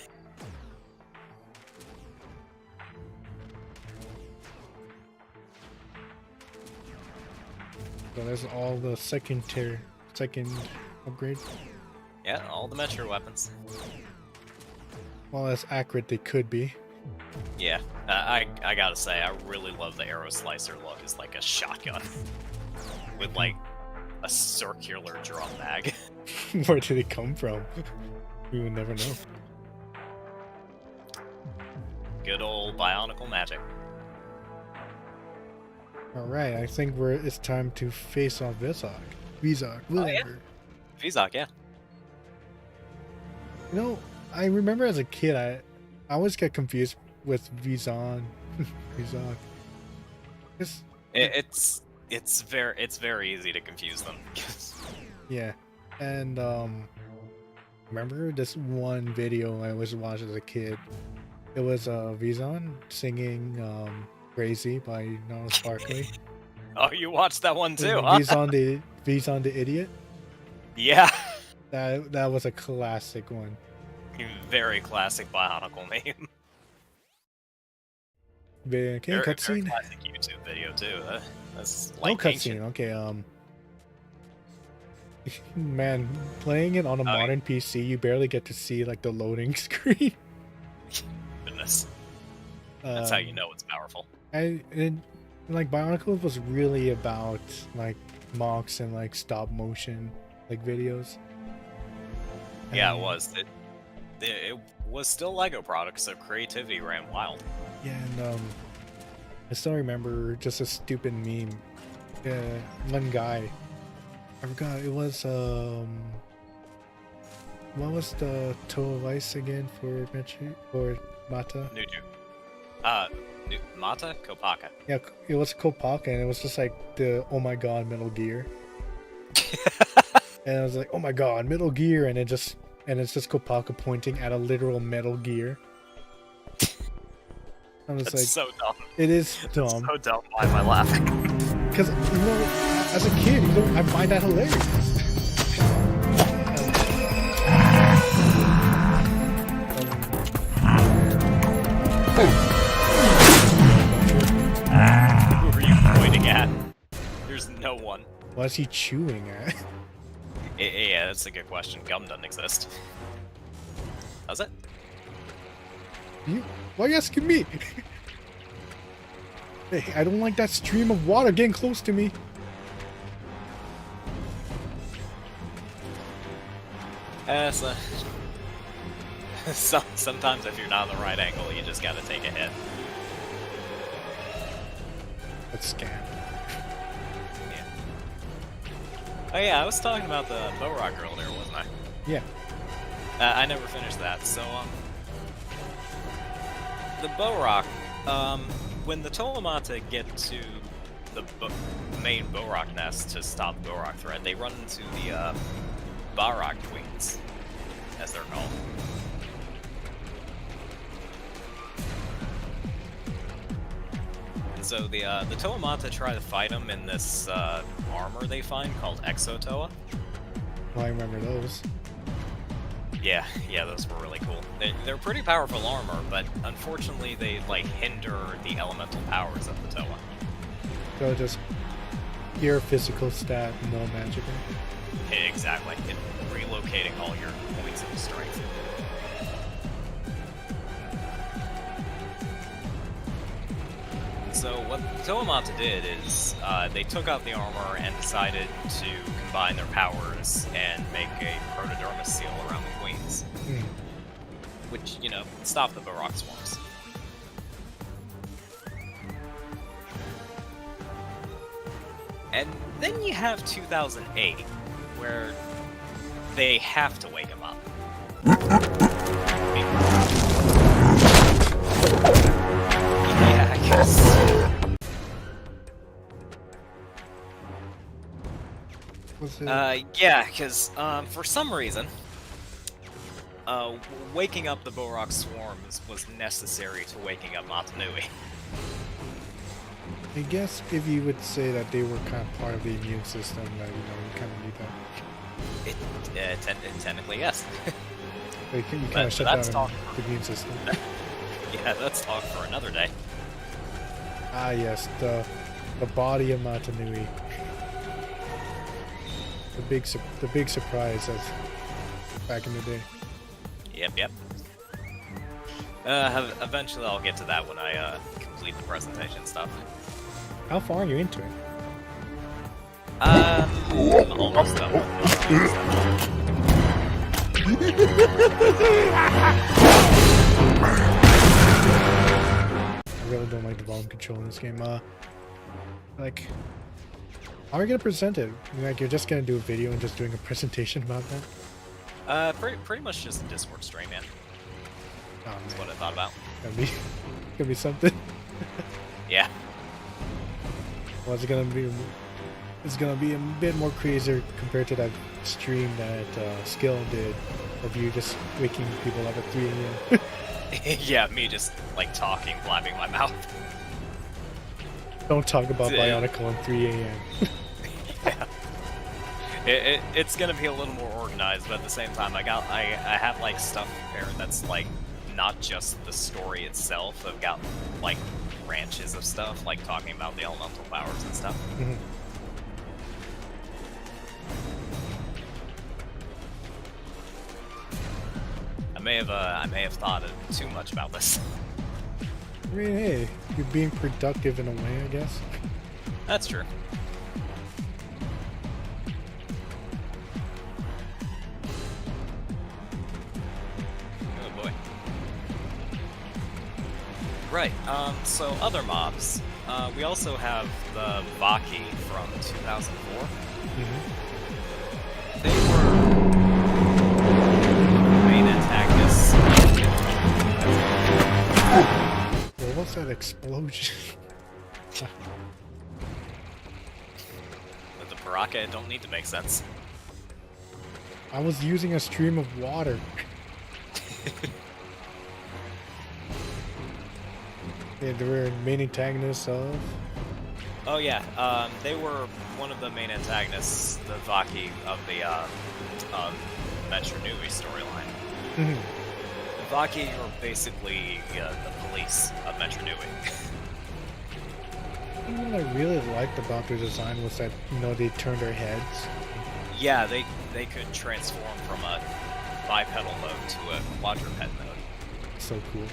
So there's all the second upgrade. Yeah, all the Metro weapons. Well, as accurate they could be. Yeah, I gotta say, I really love the arrow slicer look. It's like a shotgun with like a circular drum mag. Where did it come from? We will never know. Good old Bionicle magic. Alright, I think it's time to face off Vizok, whatever. Vizok, yeah. You know, I remember as a kid, I always get confused with Vizok. It's very easy to confuse them. Yeah, and remember this one video I always watched as a kid? It was Vizon singing "Crazy" by Gnarls Barkley. Oh, you watched that one too, huh? Vizon the Idiot. Yeah. That was a classic one. Very classic Bionicle name. Okay, cutscene. Classic YouTube video too. That's No like cutscene. Okay, man, playing it on a modern PC, you barely get to see like the loading screen. Goodness. That's how you know it's powerful. Like Bionicle was really about like mocks and like stop motion like videos. Yeah, it was. It was still Lego product, so creativity ran wild. Yeah, and I still remember just a stupid meme. One guy, I forgot, it was what was the Toa Vice again for Mata? Nuju. Mata? Kopaka. Yeah, it was Kopaka, and it was just like the oh my god Metal Gear. And I was like, oh my god, Metal Gear, and it's just Kopaka pointing at a literal Metal Gear. I'm just That's like, so dumb. It is dumb. It's so dumb. Why am I laughing? Because, you know, as a kid, I find that hilarious. Who are you pointing at? There's no one. What is he chewing at? Yeah, that's a good question. Gum doesn't exist. Does it? Why are you asking me? Hey, I don't like that stream of water getting close to me. Sometimes if you're not in the right angle, you just gotta take a hit. Let's scan. Yeah. Oh yeah, I was talking about the bow rock earlier, wasn't I? Yeah. I never finished that, so the bow rock, when the Tolamata get to the main bow rock nest to stop the bow rock threat, they run into the Barrock Queens, as they're called. And so the Toamata try to fight them in this armor they find called Exotoa. Well, I remember those. Yeah, those were really cool. They're pretty powerful armor, but unfortunately they like hinder the elemental powers of the Toa. So just pure physical stat, no magical. Exactly. Relocating all your points of strength. So what Toamata did is they took out the armor and decided to combine their powers and make a protodermis seal around the queens. Which, you know, stopped the Barrock swarms. And then you have 2008, where they have to wake him up. Yeah, I guess. Is it... Yeah, because for some reason, waking up the Borok swarms was necessary to waking up Matanui. I guess if you would say that they were kind of part of the immune system, that you kind of need that. Technically, yes. You kind of shut down the immune system. Yeah, that's talk for another day. Ah, yes, the body of Matanui. The big surprise of back in the day. Yep. Eventually, I'll get to that when I complete the presentation stuff. How far are you into it? Almost done. I really don't like the volume control in this game. Like, how are you gonna present it? Like, you're just gonna do a video and just doing a presentation about that? Pretty much just a Discord stream, man. Oh, That's man. what I thought about. Gonna be something. Yeah. Well, it's gonna be a bit more crazier compared to that stream that Skill did of you just waking people up at 3 a.m. Yeah, me just like talking, blabbing my mouth. Don't talk about Bionicle at 3 a.m. Yeah. It's gonna be a little more organized, but at the same time, I have like stuff prepared that's like not just the story itself. I've got like branches of stuff, like talking about the elemental powers and stuff. Mm-hmm. I may have thought too much about this. I mean, hey, you're being productive in a way, I guess. That's true. Oh boy. Right, so other mobs. We also have the Vaki from 2004. Mm-hmm. They were main antagonists. What was that explosion? With the Baraka, it don't need to make sense. I was using a stream of water. Yeah, they were main antagonists of... Oh yeah, they were one of the main antagonists, the Vaki of the Metro Nui storyline. Mhm. The Vaki are basically the police of Metro Nui. What I really liked about their design was that, they turned their heads. Yeah, they could transform from a bipedal mode to a quadruped mode. So cool.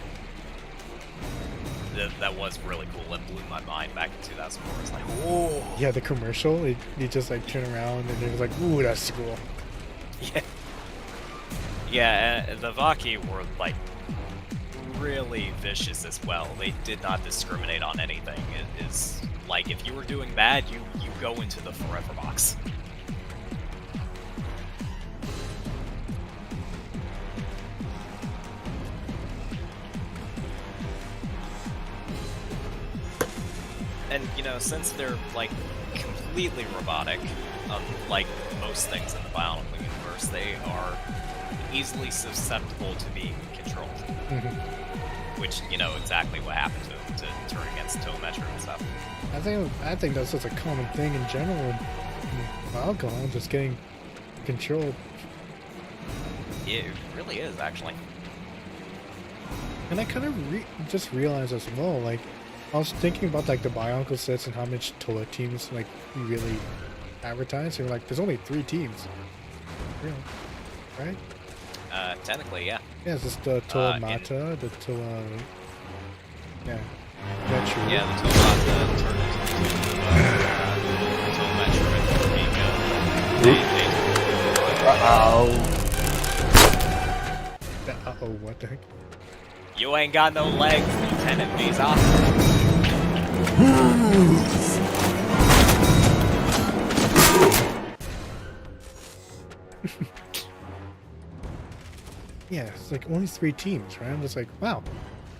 That was really cool. It blew my mind back in 2004. It's like, whoa! Yeah, the commercial, you just like turn around and it was like, ooh, that's cool. Yeah. Yeah, the Vaki were like really vicious as well. They did not discriminate on anything. It is like if you were doing bad, you go into the forever box. And since they're like completely robotic, like most things in the Bionicle universe, they are easily susceptible to being controlled. Mm-hmm. Which exactly what happened to him to turn against Tometro and stuff. I think that's just a common thing in general in alcohol, just getting controlled. It really is, actually. And I kind of just realized as well, like, I was thinking about like the Bionicle sets and how much Toa teams like really advertise. They're like, there's only 3 teams, really, right? Technically, yeah. Yeah, it's just the Toa Mata, the Toa, yeah, Metro. Yeah, the Toa Mata turned into Toa Metro and Uh-oh, what the heck? You ain't got no legs, Lieutenant Misa. Yeah, it's like only 3 teams, right? I'm just like, wow.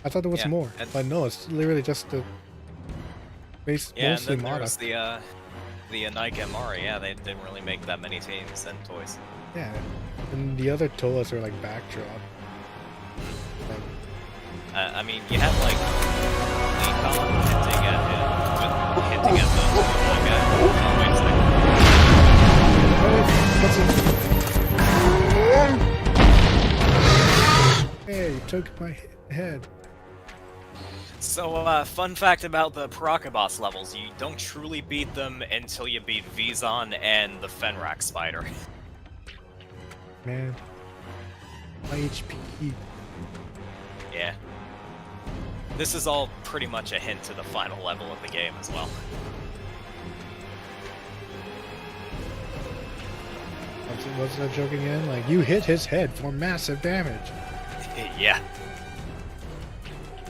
I thought there was more, but no, it's literally just the Yeah, mostly and then Mata. The Nike MR, yeah, they didn't really make that many teams and toys. Yeah, and the other Toas are like backdrop. Like, I mean, you had like Econ hinting at him, but hinting at the Hey, you took my head. So, fun fact about the Paraka levels, you don't truly beat them until you beat Vizon and the Fenrak Spider. Man. My HP. Yeah. This is all pretty much a hint to the final level of the game as well. What's that joke again? Like, you hit his head for massive damage. Yeah.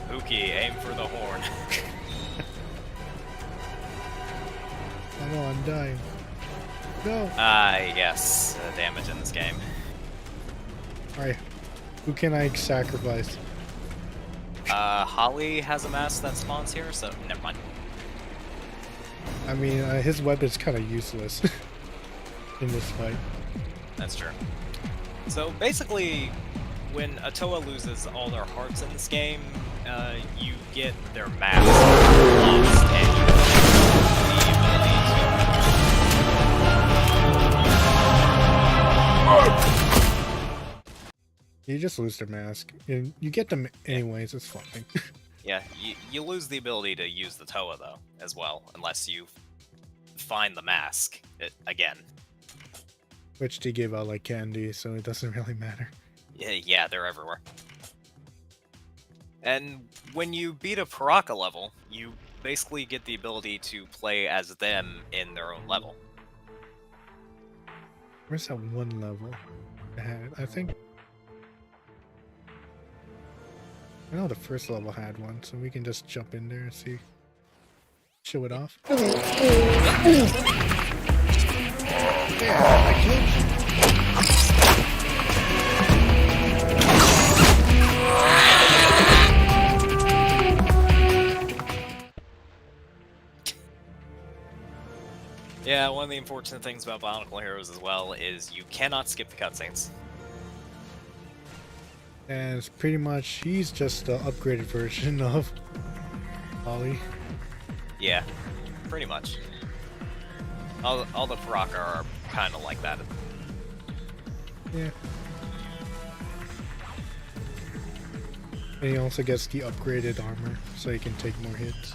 Pookie, aim for the horn. Oh no, I'm dying. No. Yes, damage in this game. Alright, who can I sacrifice? Holly has a mask that spawns here, so never mind. I mean, his weapon's kind of useless in this fight. That's true. So basically, when a Toa loses all their hearts in this game, you get their mask lost, and you lose the ability to... You just lose their mask. You get them anyways, it's fine. Yeah, you lose the ability to use the Toa, though, as well, unless you find the mask again. Which they give out like candy, so it doesn't really matter. Yeah, they're everywhere. And when you beat a Paraka level, you basically get the ability to play as them in their own level. Where's that one level I had? I think... I know the first level had one, so we can just jump in there and see. Show it off. Yeah, I killed you. Yeah, one of the unfortunate things about Bionicle Heroes as well is you cannot skip the cutscenes. And it's pretty much, he's just the upgraded version of Ollie. Yeah, pretty much. All the Paraka are kind of like that. Yeah. And he also gets the upgraded armor, so he can take more hits.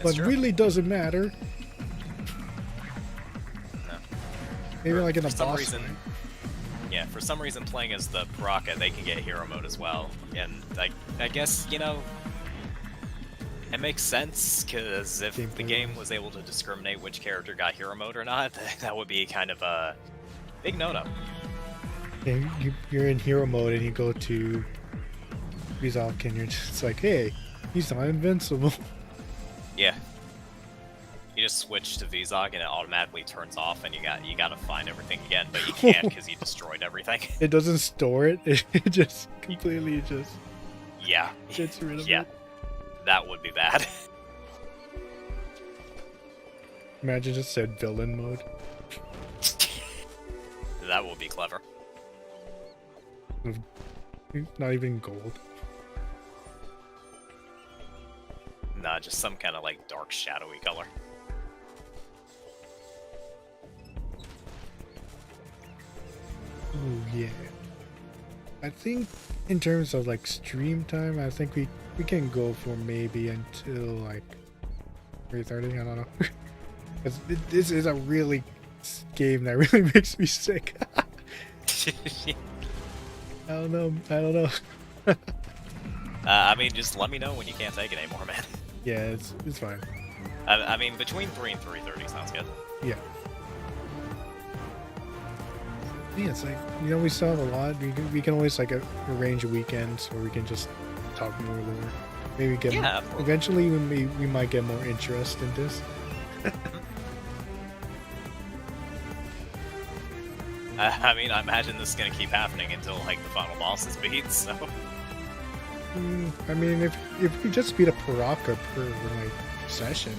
But true. really doesn't matter. No. Maybe like in a for some boss reason, fight. yeah, for some reason playing as the Paraka, they can get hero mode as well. And I guess, you know, it makes sense, because if the game was able to discriminate which character got hero mode or not, that would be kind of a big no-no. And you're in hero mode and you go to Vizok and you're just like, hey, he's not invincible. Yeah. You just switch to Vizok and it automatically turns off, and you gotta find everything again, but you can't because you destroyed everything. It doesn't store it, it just completely just Yeah. gets rid of Yeah. it. That would be bad. Imagine just said villain mode. That would be clever. Not even gold. Nah, just some kind of like dark shadowy color. Ooh, yeah. I think in terms of like stream time, I think we can go for maybe until like 3:30. I don't know. Because this is a really game that really makes me sick. I don't know. I mean, just let me know when you can't take it anymore, man. Yeah, it's fine. I mean, between 3 and 3:30 sounds good. Yeah. Yeah, it's like, you know, we still have a lot. We can always like arrange a weekend where we can just talk more lore. Maybe get more, eventually we might get more interest in this. I mean, I imagine this is gonna keep happening until like the final boss is beat. So. I mean, if we just beat a Paraka per like session,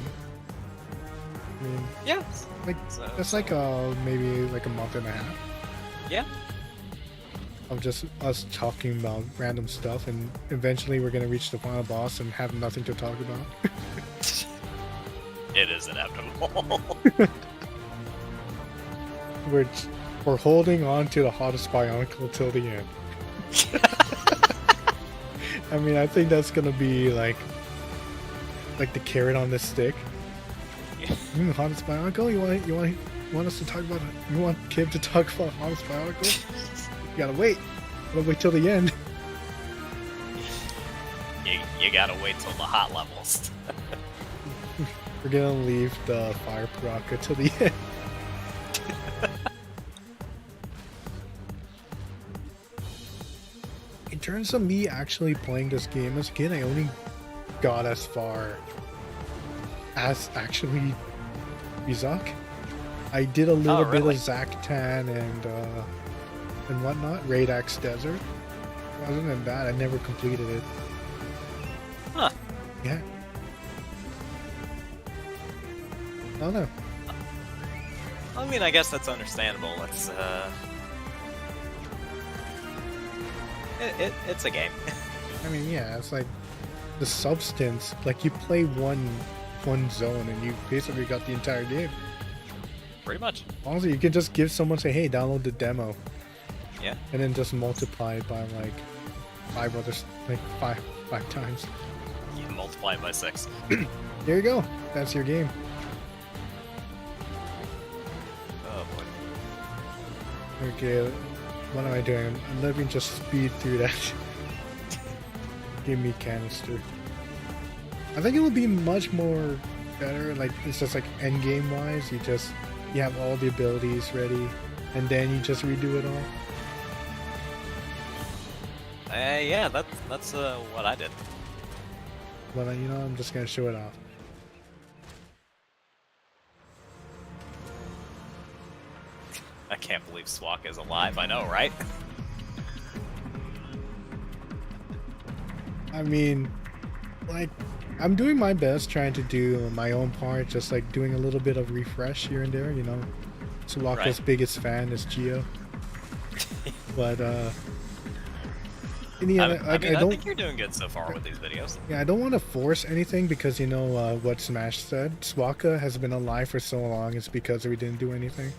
I mean, Yeah. like that's like maybe like a month and a half Yeah. of just us talking about random stuff, and eventually we're gonna reach the final boss and have nothing to talk about. It is inevitable. We're holding on to the hottest Bionicle till the end. I mean, I think that's gonna be like the carrot on the stick. Hottest Bionicle? You want us to talk about it? You want Kib to talk about hottest Bionicle? You gotta wait. Gotta wait till the end. You gotta wait till the hot levels. We're gonna leave the Fire Paraka till the end. In terms of me actually playing this game as a kid, I only got as far as actually Rizak. I did a little bit of Zaktan and whatnot, Radax Desert. Other than that, I never completed it. Huh. Yeah. I don't know. I mean, I guess that's understandable. It's a game. I mean, yeah, it's like the substance. Like you play one zone and you basically got the entire game. Pretty much. Also, you can just give someone, say, hey, download the demo. Yeah. And then just multiply it by like five times. You can multiply it by 6. There you go. That's your game. Oh boy. Okay, what am I doing? Let me just speed through that. Give me canister. I think it would be much more better. Like it's just like end game wise. You have all the abilities ready, and then you just redo it all. Yeah, that's what I did. But you know, I'm just gonna show it off. I can't believe Swak is alive. I know, right? I mean, like, I'm doing my best trying to do my own part, just like doing a little bit of refresh here and there, you know. Swaka's biggest fan is Geo. But, in the end, I think you're doing good so far with these videos. Yeah, I don't want to force anything because, you know, what Smash said. Swaka has been alive for so long, it's because we didn't do anything.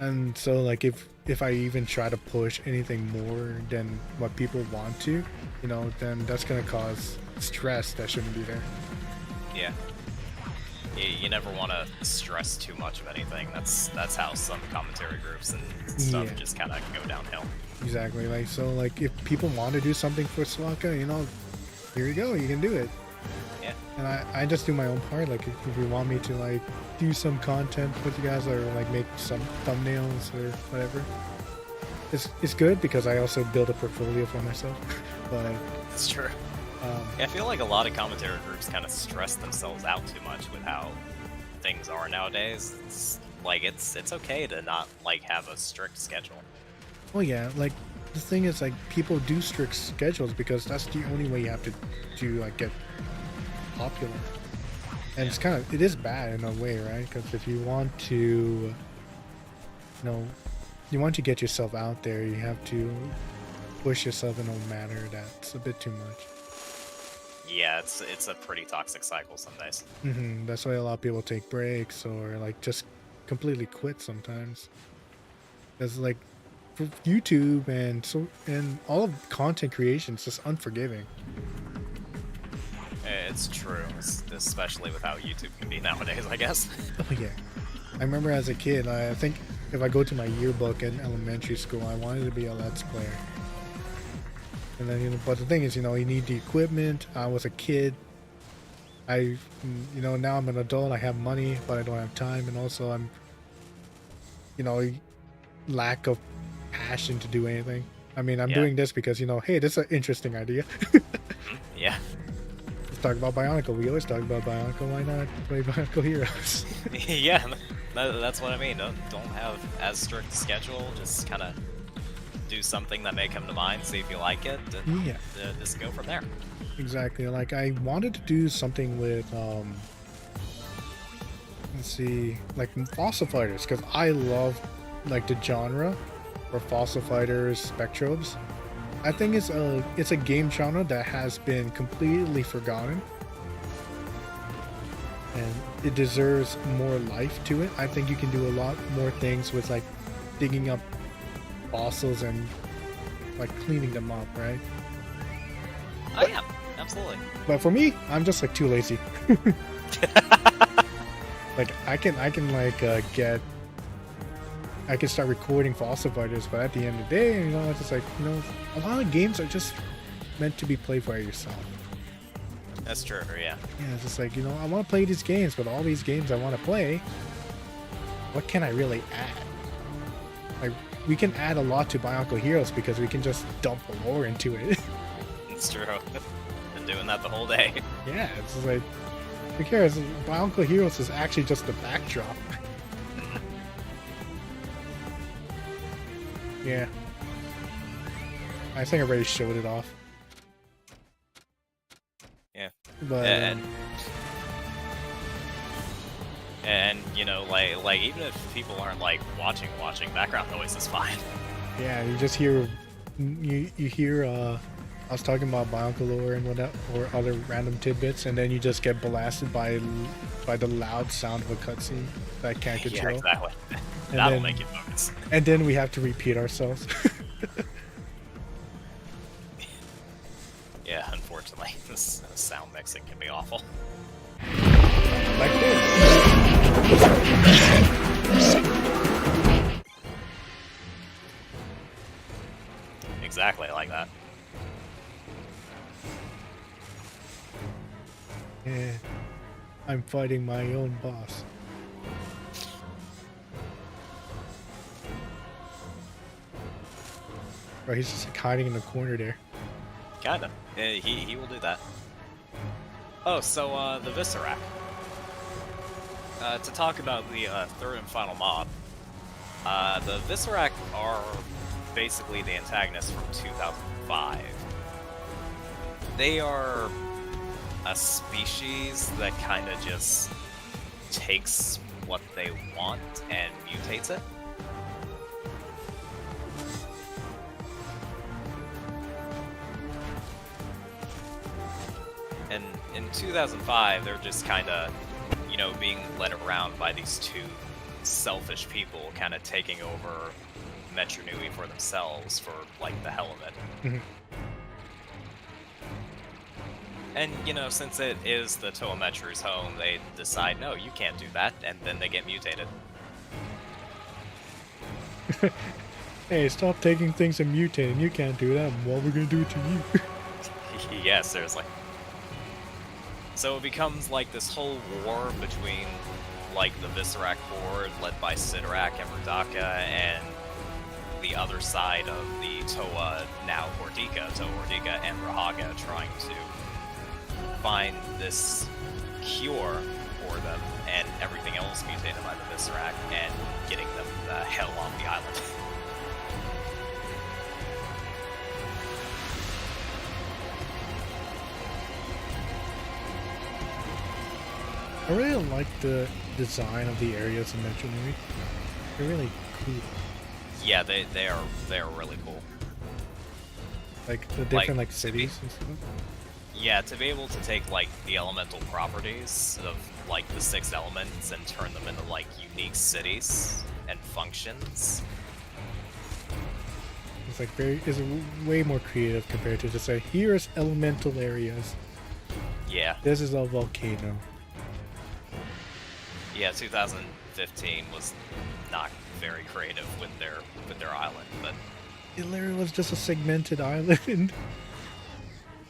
And so, like, if I even try to push anything more than what people want to, you know, then that's gonna cause stress that shouldn't be there. Yeah. You never want to stress too much of anything. That's how some commentary groups and stuff just kind of go downhill. Exactly. Like, so, like, if people want to do something for Swaka, you know, here you go, you can do it. Yeah. And I just do my own part. Like, if you want me to, like, do some content with you guys or, like, make some thumbnails or whatever, it's good because I also build a portfolio for myself. But it's true. I feel like a lot of commentary groups kind of stress themselves out too much with how things are nowadays. It's okay to not like have a strict schedule. Well, yeah, like the thing is, like, people do strict schedules because that's the only way you have to like get popular. And it is bad in a way, right? Because if you want to, you know, you want to get yourself out there, you have to push yourself in a manner that's a bit too much. Yeah, it's a pretty toxic cycle some days. That's why a lot of people take breaks or like just completely quit sometimes. Because like for YouTube and all of content creation, it's just unforgiving. It's true, especially with how YouTube can be nowadays, I guess. Oh yeah, I remember as a kid, I think if I go to my yearbook in elementary school, I wanted to be a Let's Player. And then, you know, but the thing is, you know, you need the equipment. I was a kid. You know, now I'm an adult. I have money, but I don't have time. And also I'm, you know, lack of passion to do anything. I mean, I'm doing this because, you know, hey, this is an interesting idea. Yeah. Let's talk about Bionicle. We always talk about Bionicle. Why not play Bionicle Heroes? Yeah, that's what I mean. Don't have as strict a schedule. Just kind of do something that may come to mind, see if you like it, and just go from there. Exactly. Like, I wanted to do something with let's see, like fossil fighters, because I love like the genre for fossil fighters, spectrobes. I think it's a game genre that has been completely forgotten, and it deserves more life to it. I think you can do a lot more things with like digging up fossils and like cleaning them up, right? Oh yeah, absolutely. But for me, I'm just like too lazy. Like I can like I can start recording fossil fighters, but at the end of the day, you know, it's just like, you know, a lot of games are just meant to be played by yourself. That's true, yeah. Yeah, it's just like, you know, I want to play these games, but all these games I want to play, what can I really add? Like, we can add a lot to Bionicle Heroes because we can just dump the lore into it. It's true. Been doing that the whole day. Yeah, it's just like, who cares? Bionicle Heroes is actually just the backdrop. Yeah. I think I already showed it off. Yeah. But and you know, like even if people aren't like watching, background noise is fine. yeah, you just hear you hear I was talking about Bionicle lore and whatnot, or other random tidbits, and then you just get blasted by the loud sound of a cutscene that I can't control. Yeah, exactly. And That'll then, make you focus. And then we have to repeat ourselves. Yeah, unfortunately, this sound mixing can be awful. Like this. Exactly like that. Yeah, I'm fighting my own boss. Right, he's just like hiding in the corner there. Kinda. Yeah, he will do that. Oh, so the Viscerac. To talk about the third and final mob, the Viscerac are basically the antagonists from 2005. They are a species that kind of just takes what they want and mutates it. And in 2005, they're just kind of, you know, being led around by these two selfish people, kind of taking over Metro Nui for themselves for, like, the hell of it. Mhm. And, you know, since it is the Toa Metro's home, they decide, no, you can't do that, and then they get mutated. Hey, stop taking things and mutating. You can't do that. What we're gonna do it to you? Yeah, seriously. So it becomes like this whole war between, like, the Viscerac Horde, led by Sidorak and Murdaka, and the other side of the Toa, now Hordika, Toa Hordika and Rahaga, trying to find this cure for them and everything else mutated by the Viscerac and getting them the hell off the island. I really like the design of the areas in Metro Nui. They're really cool. Yeah, they are really cool. Like the different like cities and stuff. Yeah, to be able to take like the elemental properties of like the 6 elements and turn them into like unique cities and functions. It's like it's way more creative compared to just say, here's elemental areas. Yeah. This is a volcano. Yeah, 2015 was not very creative with their island, but It literally was just a segmented island.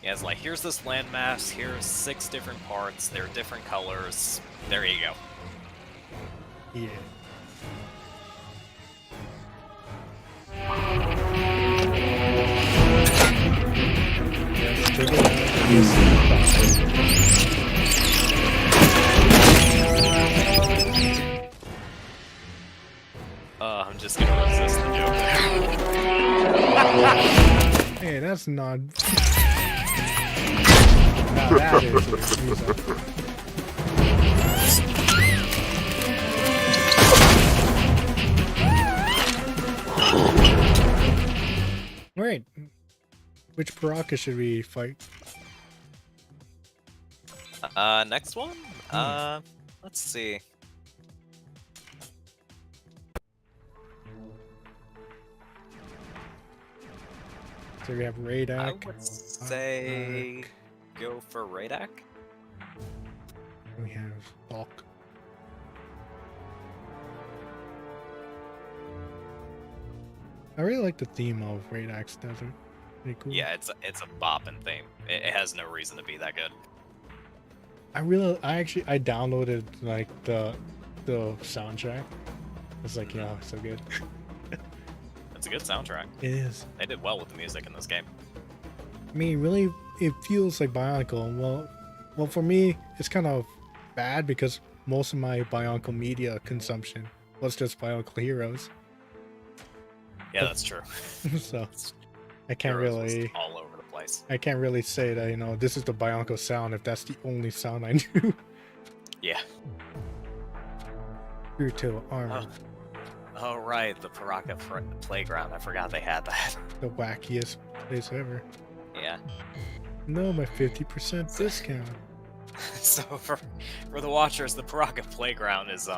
yeah, it's like, here's this landmass, here's 6 different parts, they're different colors, there you go. Yeah. Yes, take it out. I'm just gonna resist the joke there. Hey, that's not... Now that is music. Alright. Which Baraka should we fight? Next one? Let's see. So we have Raidak. I would say go for Raidak. We have Bulk. I really like the theme of Raidak's desert. Pretty cool. Yeah, it's a boppin' theme. It has no reason to be that good. I downloaded like the soundtrack. It's like, yeah, so good. It's a good soundtrack. It is. They did well with the music in this game. I mean, really, it feels like Bionicle. Well, for me, it's kind of bad because most of my Bionicle media consumption was just Bionicle Heroes. Yeah, that's true. So I can't Heroes was really all over the place. I can't really say that, you know, this is the Bionicle sound if that's the only sound I knew. Yeah. Spiritual armor. Oh right, the Baraka playground. I forgot they had that. The wackiest place ever. Yeah. No, my 50% discount. So for the watchers, the Baraka playground is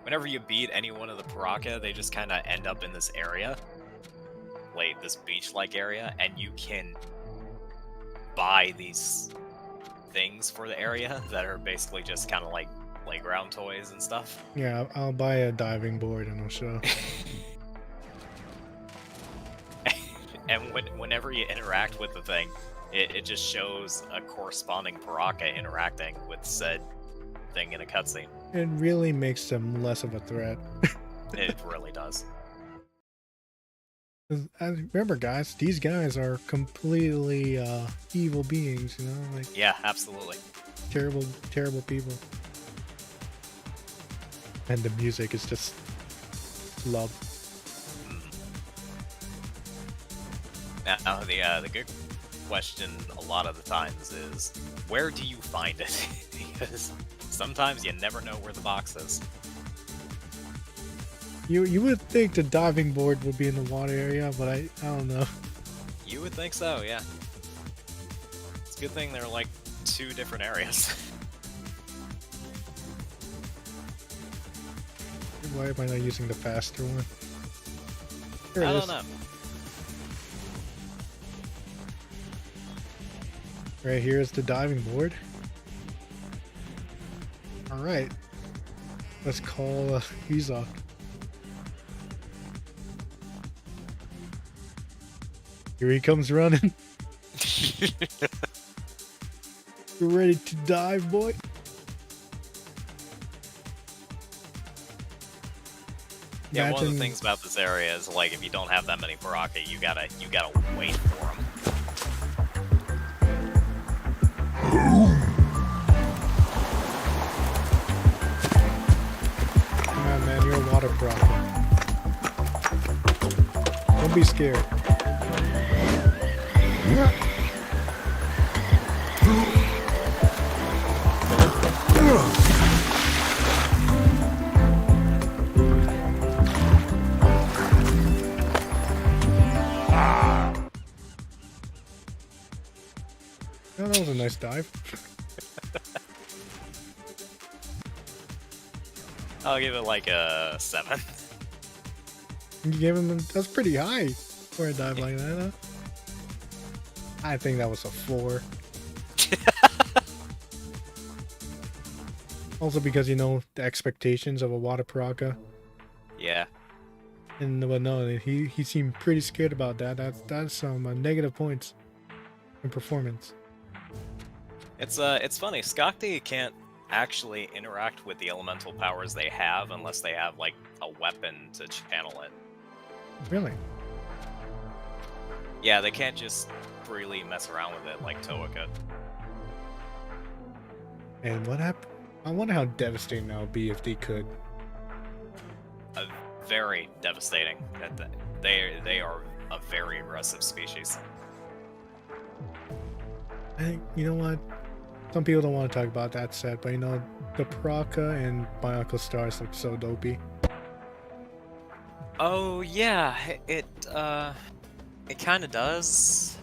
whenever you beat any one of the Baraka, they just kind of end up in this area, like this beach-like area, and you can buy these things for the area that are basically just kind of like playground toys and stuff. Yeah, I'll buy a diving board and I'll show. And whenever you interact with the thing, it just shows a corresponding Baraka interacting with said thing in a cutscene. It really makes them less of a threat. It really does. Remember, guys, these guys are completely evil beings, you know? Like, Yeah, absolutely. terrible, terrible people. And the music is just love. Now, the good question a lot of the times is, where do you find it? Because sometimes you never know where the box is. You would think the diving board would be in the water area, but I don't know. You would think so, yeah. It's a good thing there are like 2 different areas. Why am I not using the faster one? Here I it don't is. know. Right here is the diving board. Alright. Let's call Izok. Here he comes running. You ready to dive, boy? Yeah, one of the Imagine- things about this area is like if you don't have that many Baraka, you gotta wait for them. Come on, man, you're a water prophet. Don't be scared. Oh, that was a nice dive. I'll give it like a 7. You gave him that's pretty high for a dive like that, huh? I think that was a 4. Also because, you know, the expectations of a water Baraka. Yeah. And but no, he seemed pretty scared about that. That's some negative points in performance. It's funny. Skakti can't actually interact with the elemental powers they have unless they have like a weapon to channel it. Really? Yeah, they can't just freely mess around with it like Toa could. And what happened? I wonder how devastating that would be if they could. Very devastating. They are a very aggressive species. I think, you know what? Some people don't want to talk about that set, but you know, the Baraka and Bionicle Stars look so dopey. Oh yeah, It kind of does.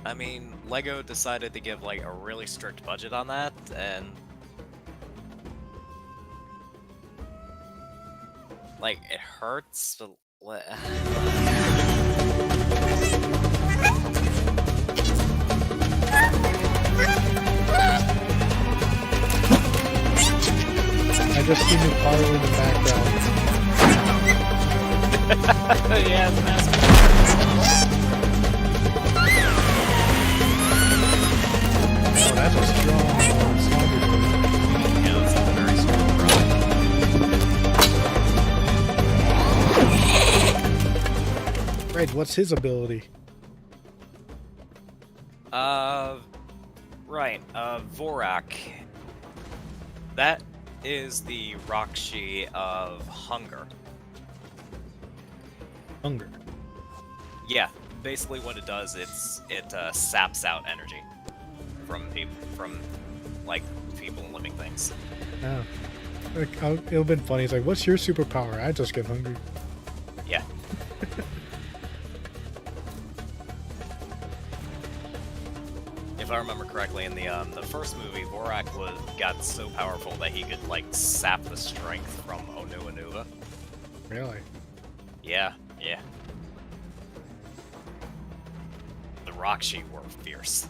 I mean, LEGO decided to give like a really strict budget on that, and like it hurts. But I just see the power in the background. yeah, it's massive. Oh, that's a strong zombie. Yeah, that's a very strong rock. Right, what's his ability? Right, Vorak. That is the Rakshi of hunger. Hunger. Yeah, basically what it does, it saps out energy from people, like people and living things. Oh. Like, it'll have been funny. It's like, what's your superpower? I just get hungry. Yeah. If I remember correctly, in the first movie, Vorak got so powerful that he could like sap the strength from Onuanuva. Really? Yeah, yeah. The Rakshi were fierce.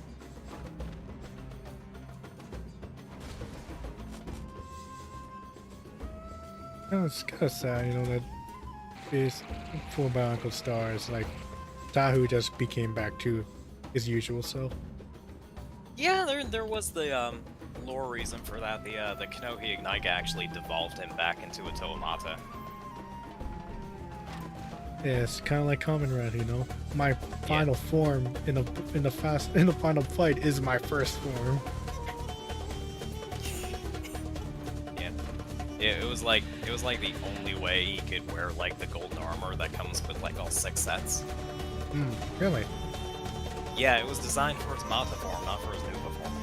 No, it's kind of sad, you know, that these 4 Bionicle stars, like, Tahu just became back to his usual self. Yeah, there was the lore reason for that. The Kanohi Ignite actually devolved him back into a Toamata. Yeah, it's kind of like Kamen Red, you know. My final form in the final fight is my first form. Yeah, it was like the only way he could wear like the golden armor that comes with like all 6 sets. Really? Yeah, it was designed for his Mata form, not for his Nuva form.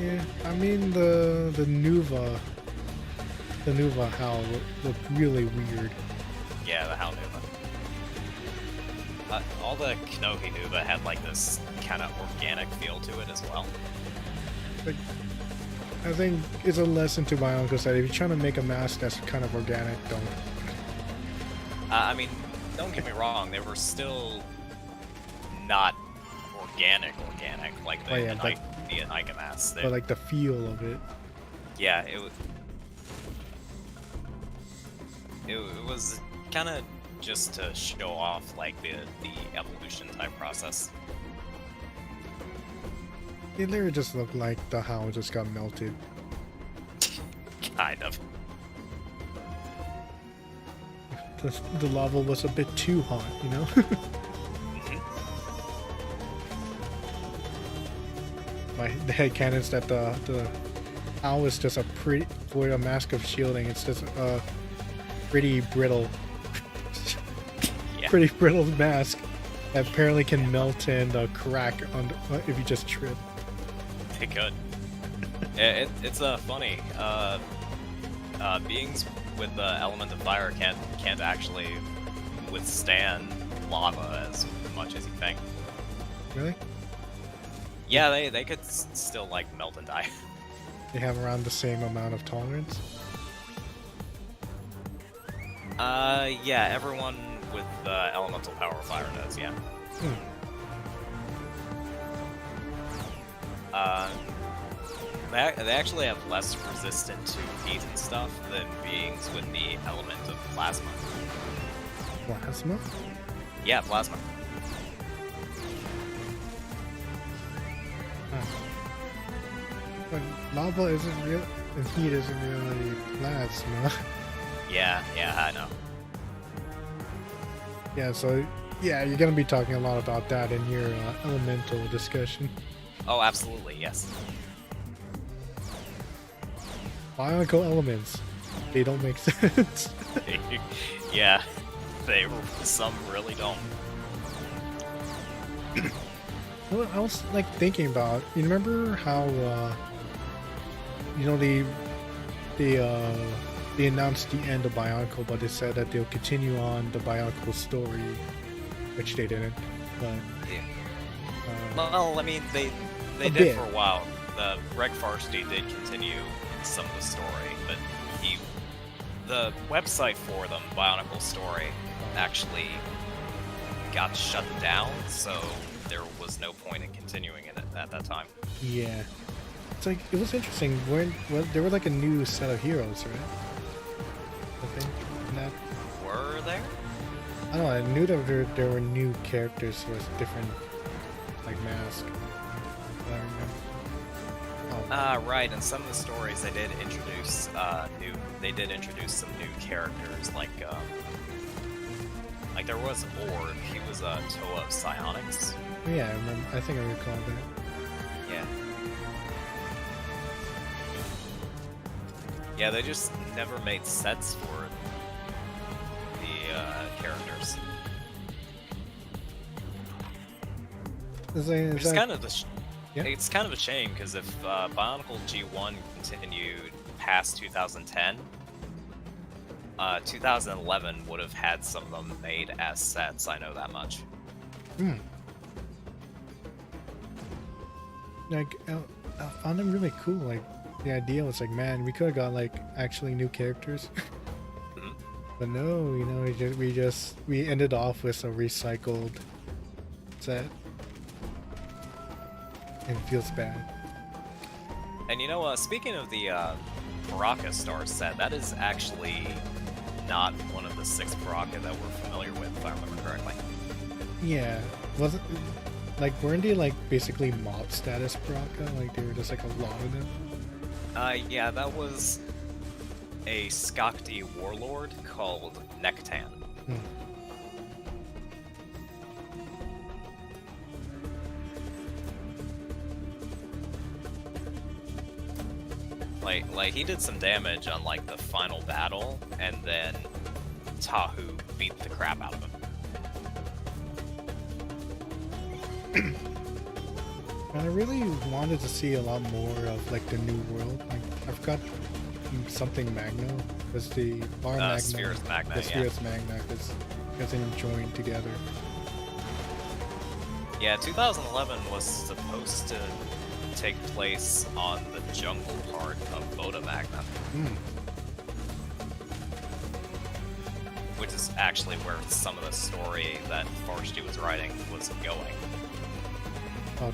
Yeah, I mean the Nuva Howl looked really weird. Yeah, the Howl Nuva. All the Kanohi Nuva had like this kind of organic feel to it as well. But I think it's a lesson to Bionicles that if you're trying to make a mask that's kind of organic, don't. I mean, don't get me wrong, they were still not organic, like the Anika masks. But like the feel of it. Yeah, it was kind of just to show off like the evolution type process. It literally just looked like the Howl just got melted. Kind of. The lava was a bit too hot, you know? My headcanon's that the Howl is just for a mask of shielding, it's just a pretty brittle pretty brittle mask that apparently can melt and crack if you just trip. It could. It's funny. Beings with the element of fire can't actually withstand lava as much as you think. Really? Yeah, they could still like melt and die. They have around the same amount of tolerance? Yeah, everyone with elemental power fire does, yeah. They actually have less resistant to heat and stuff than beings with the element of plasma. Plasma? Yeah, plasma. But lava isn't real, and heat isn't really plasma. Yeah, I know. Yeah, so yeah, you're gonna be talking a lot about that in your elemental discussion. Oh, absolutely, yes. Bionicle elements, they don't make sense. Yeah, some really don't. What I was like thinking about, you remember how you know the they announced the end of Bionicle, but they said that they'll continue on the Bionicle story, which they didn't. But Yeah. uh, Well, I mean, they A did bit. for a while. The Greg Farsty did continue some of the story, but the website for them, Bionicle Story, actually got shut down, so there was no point in continuing it at that time. yeah, it's like it was interesting. There were like a new set of heroes, right? I think. In that, Were there? I don't know. I knew that there were new characters with different like masks. I remember. Oh, Right. In some of the stories, they did introduce some new characters, like there was Orb. He was Toa of Psionics. yeah, I remember. I think I recall that. Yeah. Yeah, they just never made sets for the characters. Which is kind of Yeah. it's kind of a shame, because if Bionicle G1 continued past 2010, 2011 would have had some of them made as sets. I know that much. Hmm. Like, I found them really cool. Like, the idea was like, man, we could have got like actually new characters, Mhm. but no, you know, we ended off with a recycled set. It feels bad. And you know, speaking of the Baraka Star set, that is actually not one of the 6 Baraka that we're familiar with, if I remember correctly. Yeah, wasn't like weren't they like basically mob status Baraka? Like they were just like a lot of them. Yeah, that was a Skakti warlord called Nektan. Hmm. Like he did some damage on like the final battle, and then Tahu beat the crap out of him. And I really wanted to see a lot more of like the new world. Like I forgot something Magna was the Bar Magna. Spheres Magna, The yeah. Spheres Magna because they joined together. Yeah, 2011 was supposed to take place on the jungle part of Boda Magna, Hmm. which is actually where some of the story that Farsty was writing was going.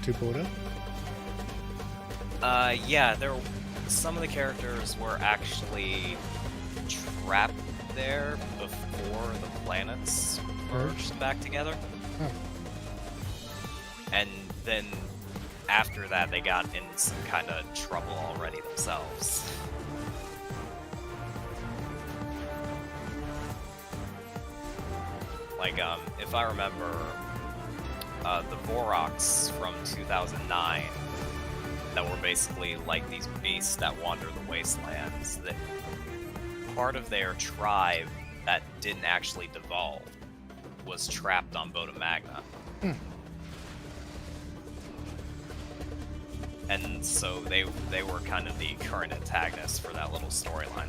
To Boda. Yeah, some of the characters were actually trapped there before the planets merged back together. Huh. And then after that, they got in some kind of trouble already themselves. Like, if I remember, the Voroks from 2009 that were basically like these beasts that wander the wastelands, that part of their tribe that didn't actually devolve was trapped on Boda Magna. Hmm. And so they were kind of the current antagonists for that little storyline.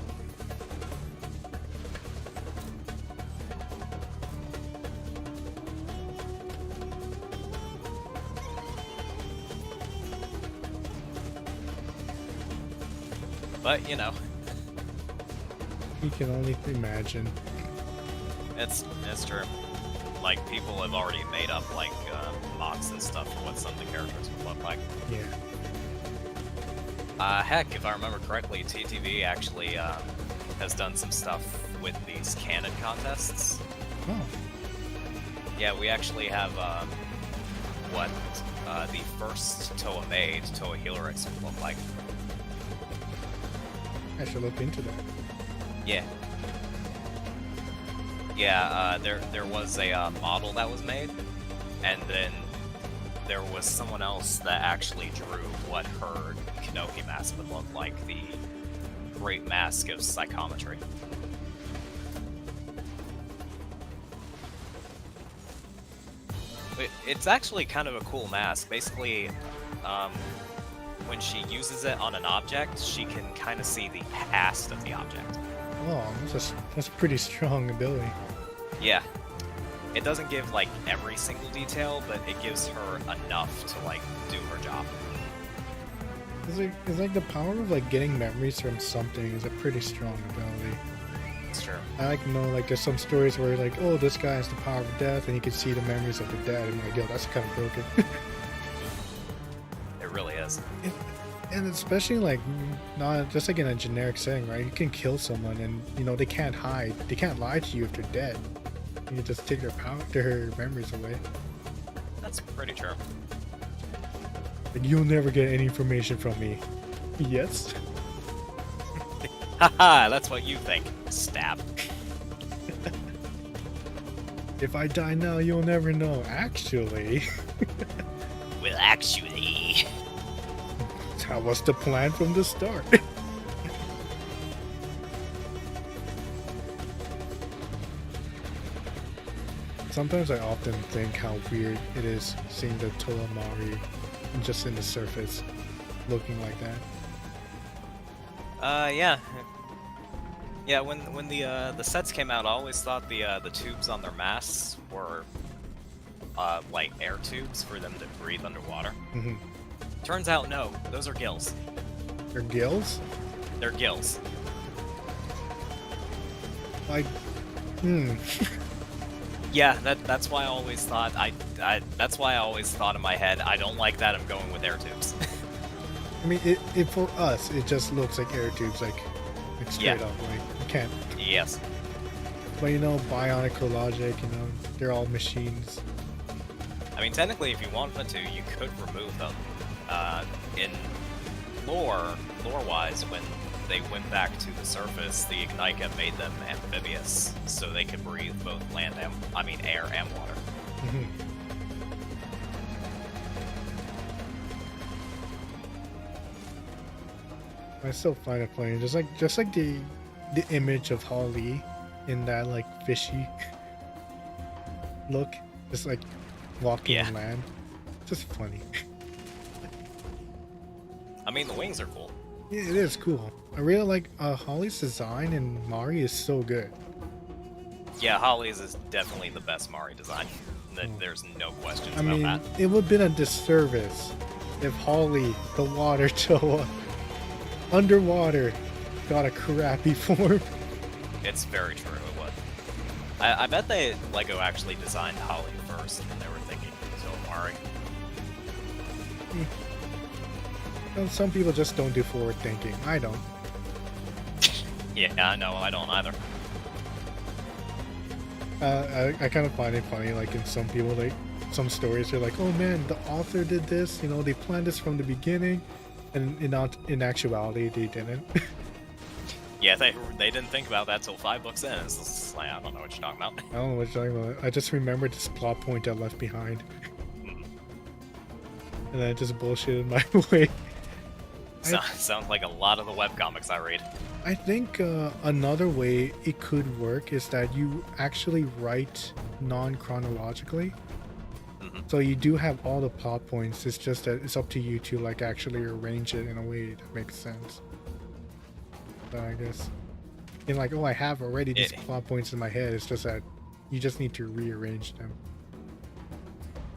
But, you know, You can only imagine. it's true. Like, people have already made up, like, mocks and stuff for what some of the characters would look like. Yeah. Heck, if I remember correctly, TTV actually has done some stuff with these canon contests. Oh. Yeah, we actually have what the first Toa made, Toa Helix, would look like. I should look into that. Yeah. Yeah, there was a model that was made, and then there was someone else that actually drew what her Kenoki mask would look like, the Great Mask of Psychometry. It's actually kind of a cool mask. Basically, when she uses it on an object, she can kind of see the past of the object. Oh, that's a pretty strong ability. Yeah. It doesn't give, like, every single detail, but it gives her enough to, like, do her job. It's like the power of like getting memories from something is a pretty strong ability. It's true. I like know like there's some stories where like, oh, this guy has the power of death and you can see the memories of the dead, and like, yo, that's kind of broken. It really is. And especially like not just like in a generic setting, right? You can kill someone and you know they can't hide, they can't lie to you if they're dead. You can just take their memories away. That's pretty true. And you'll never get any information from me. Yes. Haha, that's what you think. Stab. If I die now, you'll never know. Actually. Well, actually. That was the plan from the start. Sometimes I often think how weird it is seeing the Toa Mari just in the surface looking like that. Yeah. Yeah, when the sets came out, I always thought the tubes on their masks were like air tubes for them to breathe underwater. Mm-hmm. Turns out, no, those are gills. They're gills? They're gills. Like, Yeah, that's why I always thought that's why I always thought in my head, I don't like that, I'm going with air tubes. I mean, it for us, it just looks like air tubes, like straight up, like you can't. Yes. But you know, Bionicle logic, you know, they're all machines. I mean, technically, if you wanted to, you could remove them. In lore-wise, when they went back to the surface, the Ignika made them amphibious, so they could breathe both air and water. Mm-hmm. I still find it funny, just like the image of Holly in that like fishy look, just like walking on land. Just funny. I mean, the wings are cool. Yeah, it is cool. I really like Holly's design, and Mari is so good. Yeah, Holly's is definitely the best Mari design. There's no questions about that. It would have been a disservice if Holly, the water Toa, underwater, got a crappy form. It's very true, it would. I bet LEGO actually designed Holly first when they were thinking Toa Mari. Well, some people just don't do forward thinking. I don't. Yeah, no, I don't either. I kind of find it funny, like in some people, like some stories, they're like, "Oh man, the author did this. You know, they planned this from the beginning," and in actuality, they didn't. Yeah, they didn't think about that till 5 books in. It's just like, I don't know what you're talking about. I don't know what you're talking about. I just remembered this plot point I left behind, and I just bullshitted my way. Sounds like a lot of the webcomics I read. I think another way it could work is that you actually write non-chronologically. Mm-hmm. So you do have all the plot points. It's just that it's up to you to like actually arrange it in a way that makes sense. But I guess, in like, oh, I have already these plot points in my head. It's just that you just need to rearrange them.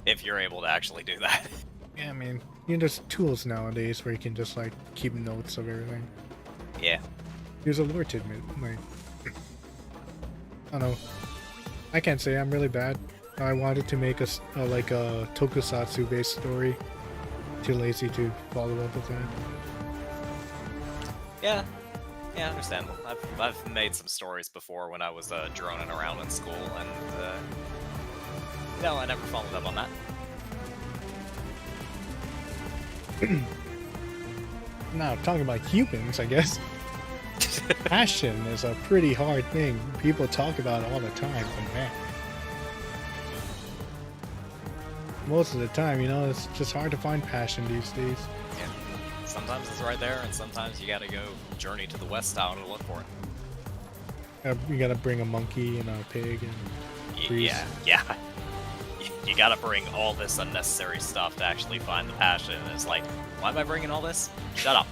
If you're able to actually do that. Yeah, I mean, you know, there's tools nowadays where you can just like keep notes of everything. Yeah. Here's a lore tidbit. Like, I don't know. I can't say I'm really bad. I wanted to make a tokusatsu based story. Too lazy to follow up with that. Yeah, understandable. I've made some stories before when I was droning around in school, and no, I never followed up on that. Now, talking about humans, I guess. Passion is a pretty hard thing. People talk about it all the time, but man. Most of the time, you know, it's just hard to find passion these days. Yeah. Sometimes it's right there, and sometimes you gotta go journey to the west town to look for it. You gotta bring a monkey and a pig and trees. Yeah. You gotta bring all this unnecessary stuff to actually find the passion. And it's like, why am I bringing all this? Shut up.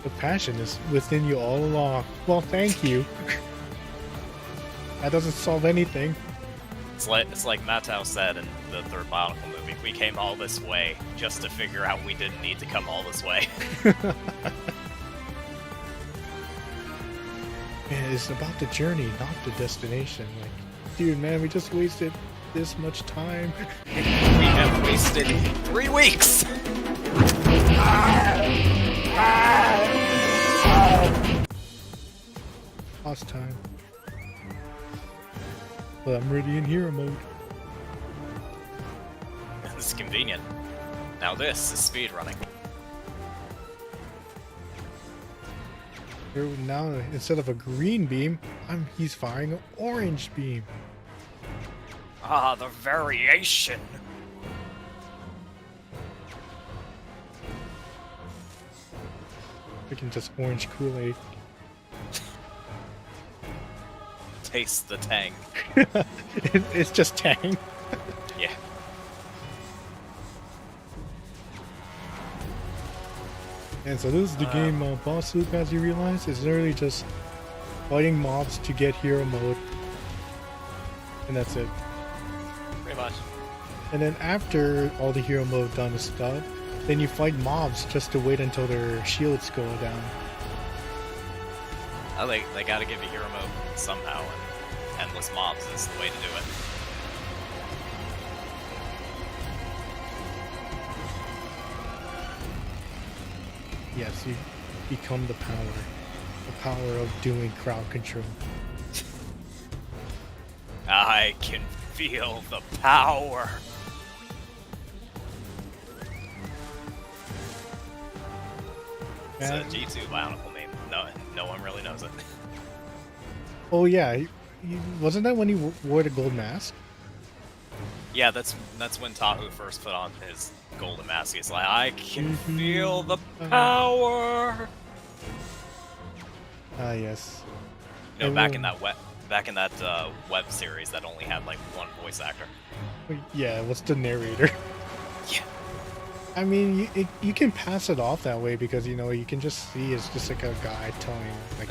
The passion is within you all along. Well, thank you. That doesn't solve anything. It's like Mattel said in the third Bionicle movie. We came all this way just to figure out we didn't need to come all this way. Man, it's about the journey, not the destination. Like, dude, man, we just wasted this much time. We have wasted 3 weeks! Lost time. But I'm ready in hero mode. This is convenient. Now this is speedrunning. Now, instead of a green beam, he's firing an orange beam. Ah, the variation! Freaking just orange Kool-Aid. Taste the tang. It's just Tang. Yeah. And so this is the game boss loop, as you realize. It's literally just fighting mobs to get hero mode. And that's it. Pretty much. And then after all the hero mode done is done, then you fight mobs just to wait until their shields go down. I think they gotta give you hero mode somehow, and endless mobs is the way to do it. Yes, you become the power of doing crowd control. I can feel the power. It's a G2 Bionicle name. No one really knows it. Oh yeah, wasn't that when he wore the gold mask? Yeah, that's when Tahu first put on his golden mask. He's like, I can feel the power. Ah yes. You know, back in that web series that only had like one voice actor. Yeah, what's the narrator? Yeah. I mean, you can pass it off that way because, you know, you can just see it's just like a guy telling like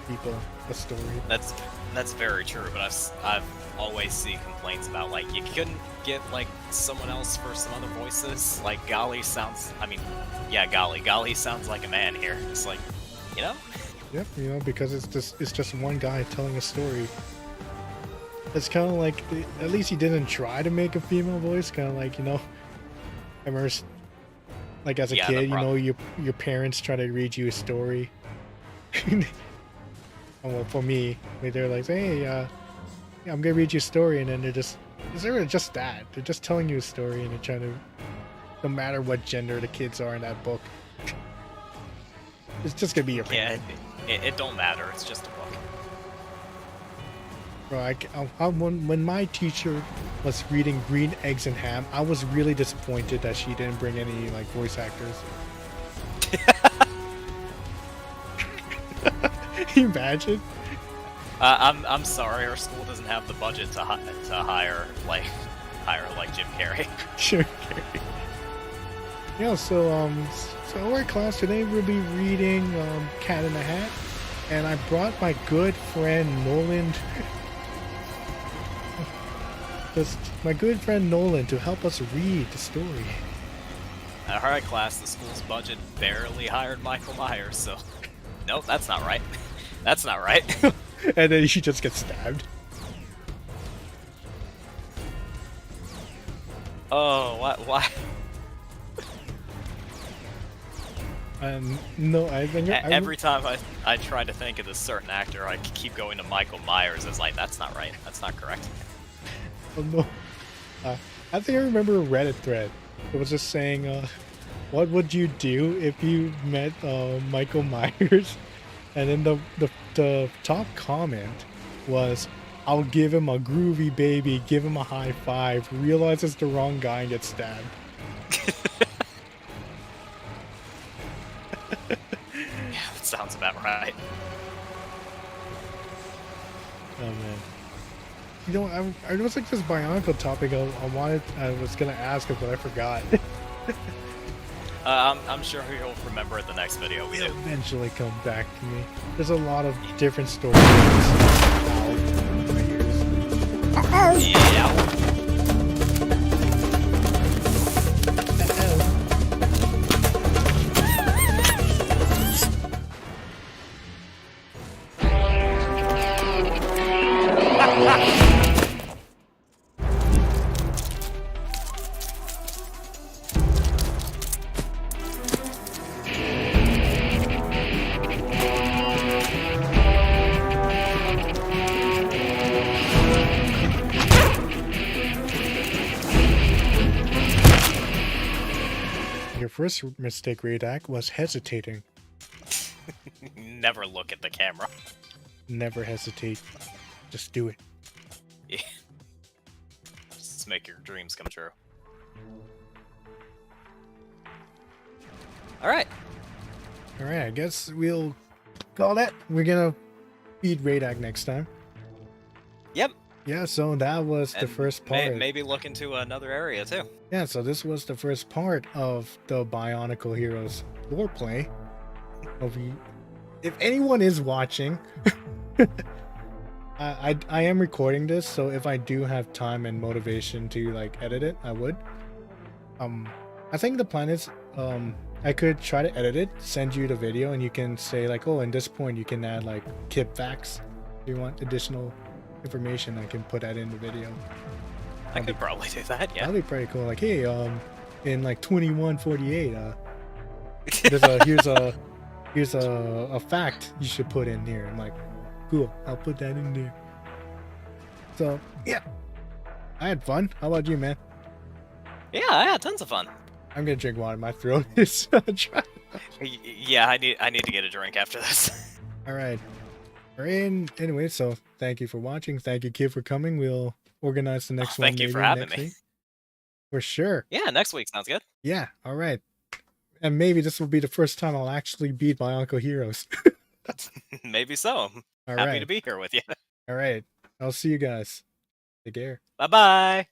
people a story. That's very true, but I've always seen complaints about like you couldn't get like someone else for some other voices. Like Golly sounds, Golly sounds like a man here. It's like, you know. Yep, you know, because it's just one guy telling a story. It's kind of like at least he didn't try to make a female voice. Kind of like, you know, I remember like as a kid, you know, your parents try to read you a story. Well, for me, they're like, hey, I'm gonna read you a story, and then it's just that. They're just telling you a story, and they're trying to, no matter what gender the kids are in that book, it's just gonna be your parent. Yeah, it don't matter. It's just a book. Bro, when my teacher was reading Green Eggs and Ham, I was really disappointed that she didn't bring any like voice actors. Can you imagine? I'm sorry, our school doesn't have the budget to hire like Jim Carrey. Sure. Yeah, so our class today we'll be reading Cat in the Hat, and I brought my good friend Nolan. My good friend Nolan to help us read the story. Alright, class, the school's budget barely hired Michael Myers, so nope, that's not right. That's not right. And then he just gets stabbed. Oh, why? No, I think every time I try to think of this certain actor, I keep going to Michael Myers. It's like, that's not right. That's not correct. Oh no. I think I remember a Reddit thread. It was just saying, what would you do if you met Michael Myers? And then the top comment was, I'll give him a groovy baby, give him a high five, realize it's the wrong guy and get stabbed. Yeah, that sounds about right. Oh man. You know, I was like this Bionicle topic I was gonna ask it, but I forgot. I'm sure he'll remember it the next video we It'll do. eventually come back to me. There's a lot of different stories. Uh-oh. Yeah. Your first mistake, Radak, was hesitating. Never look at the camera. Never hesitate. Just do it. Yeah. Just make your dreams come true. Alright. Alright, I guess we'll call that. We're gonna beat Radak next time. Yep. Yeah, so that was the And first part. maybe look into another area too. Yeah, so this was the first part of the Bionicle Heroes Loreplay. If anyone is watching, I am recording this, so if I do have time and motivation to like edit it, I would. I think the plan is I could try to edit it, send you the video, and you can say like, oh, in this point you can add like Kib facts. If you want additional information, I can put that in the video. I could probably do that, yeah. That'd be pretty cool. Like, hey, in like 2148, here's a fact you should put in here. I'm like, cool, I'll put that in there. So yeah, I had fun. How about you, man? Yeah, I had tons of fun. I'm gonna drink water. My throat is dry. Yeah, I need to get a drink after this. All right. Anyway, so thank you for watching. Thank you, Kid, for coming. We'll organize the next one. Thank you for maybe having next me. week. For sure. Yeah, next week sounds good. Yeah. All right. And maybe this will be the first time I'll actually beat Bionicle Heroes. Maybe so. All Happy right. to be here with you. All right. I'll see you guys. Take care. Bye-bye.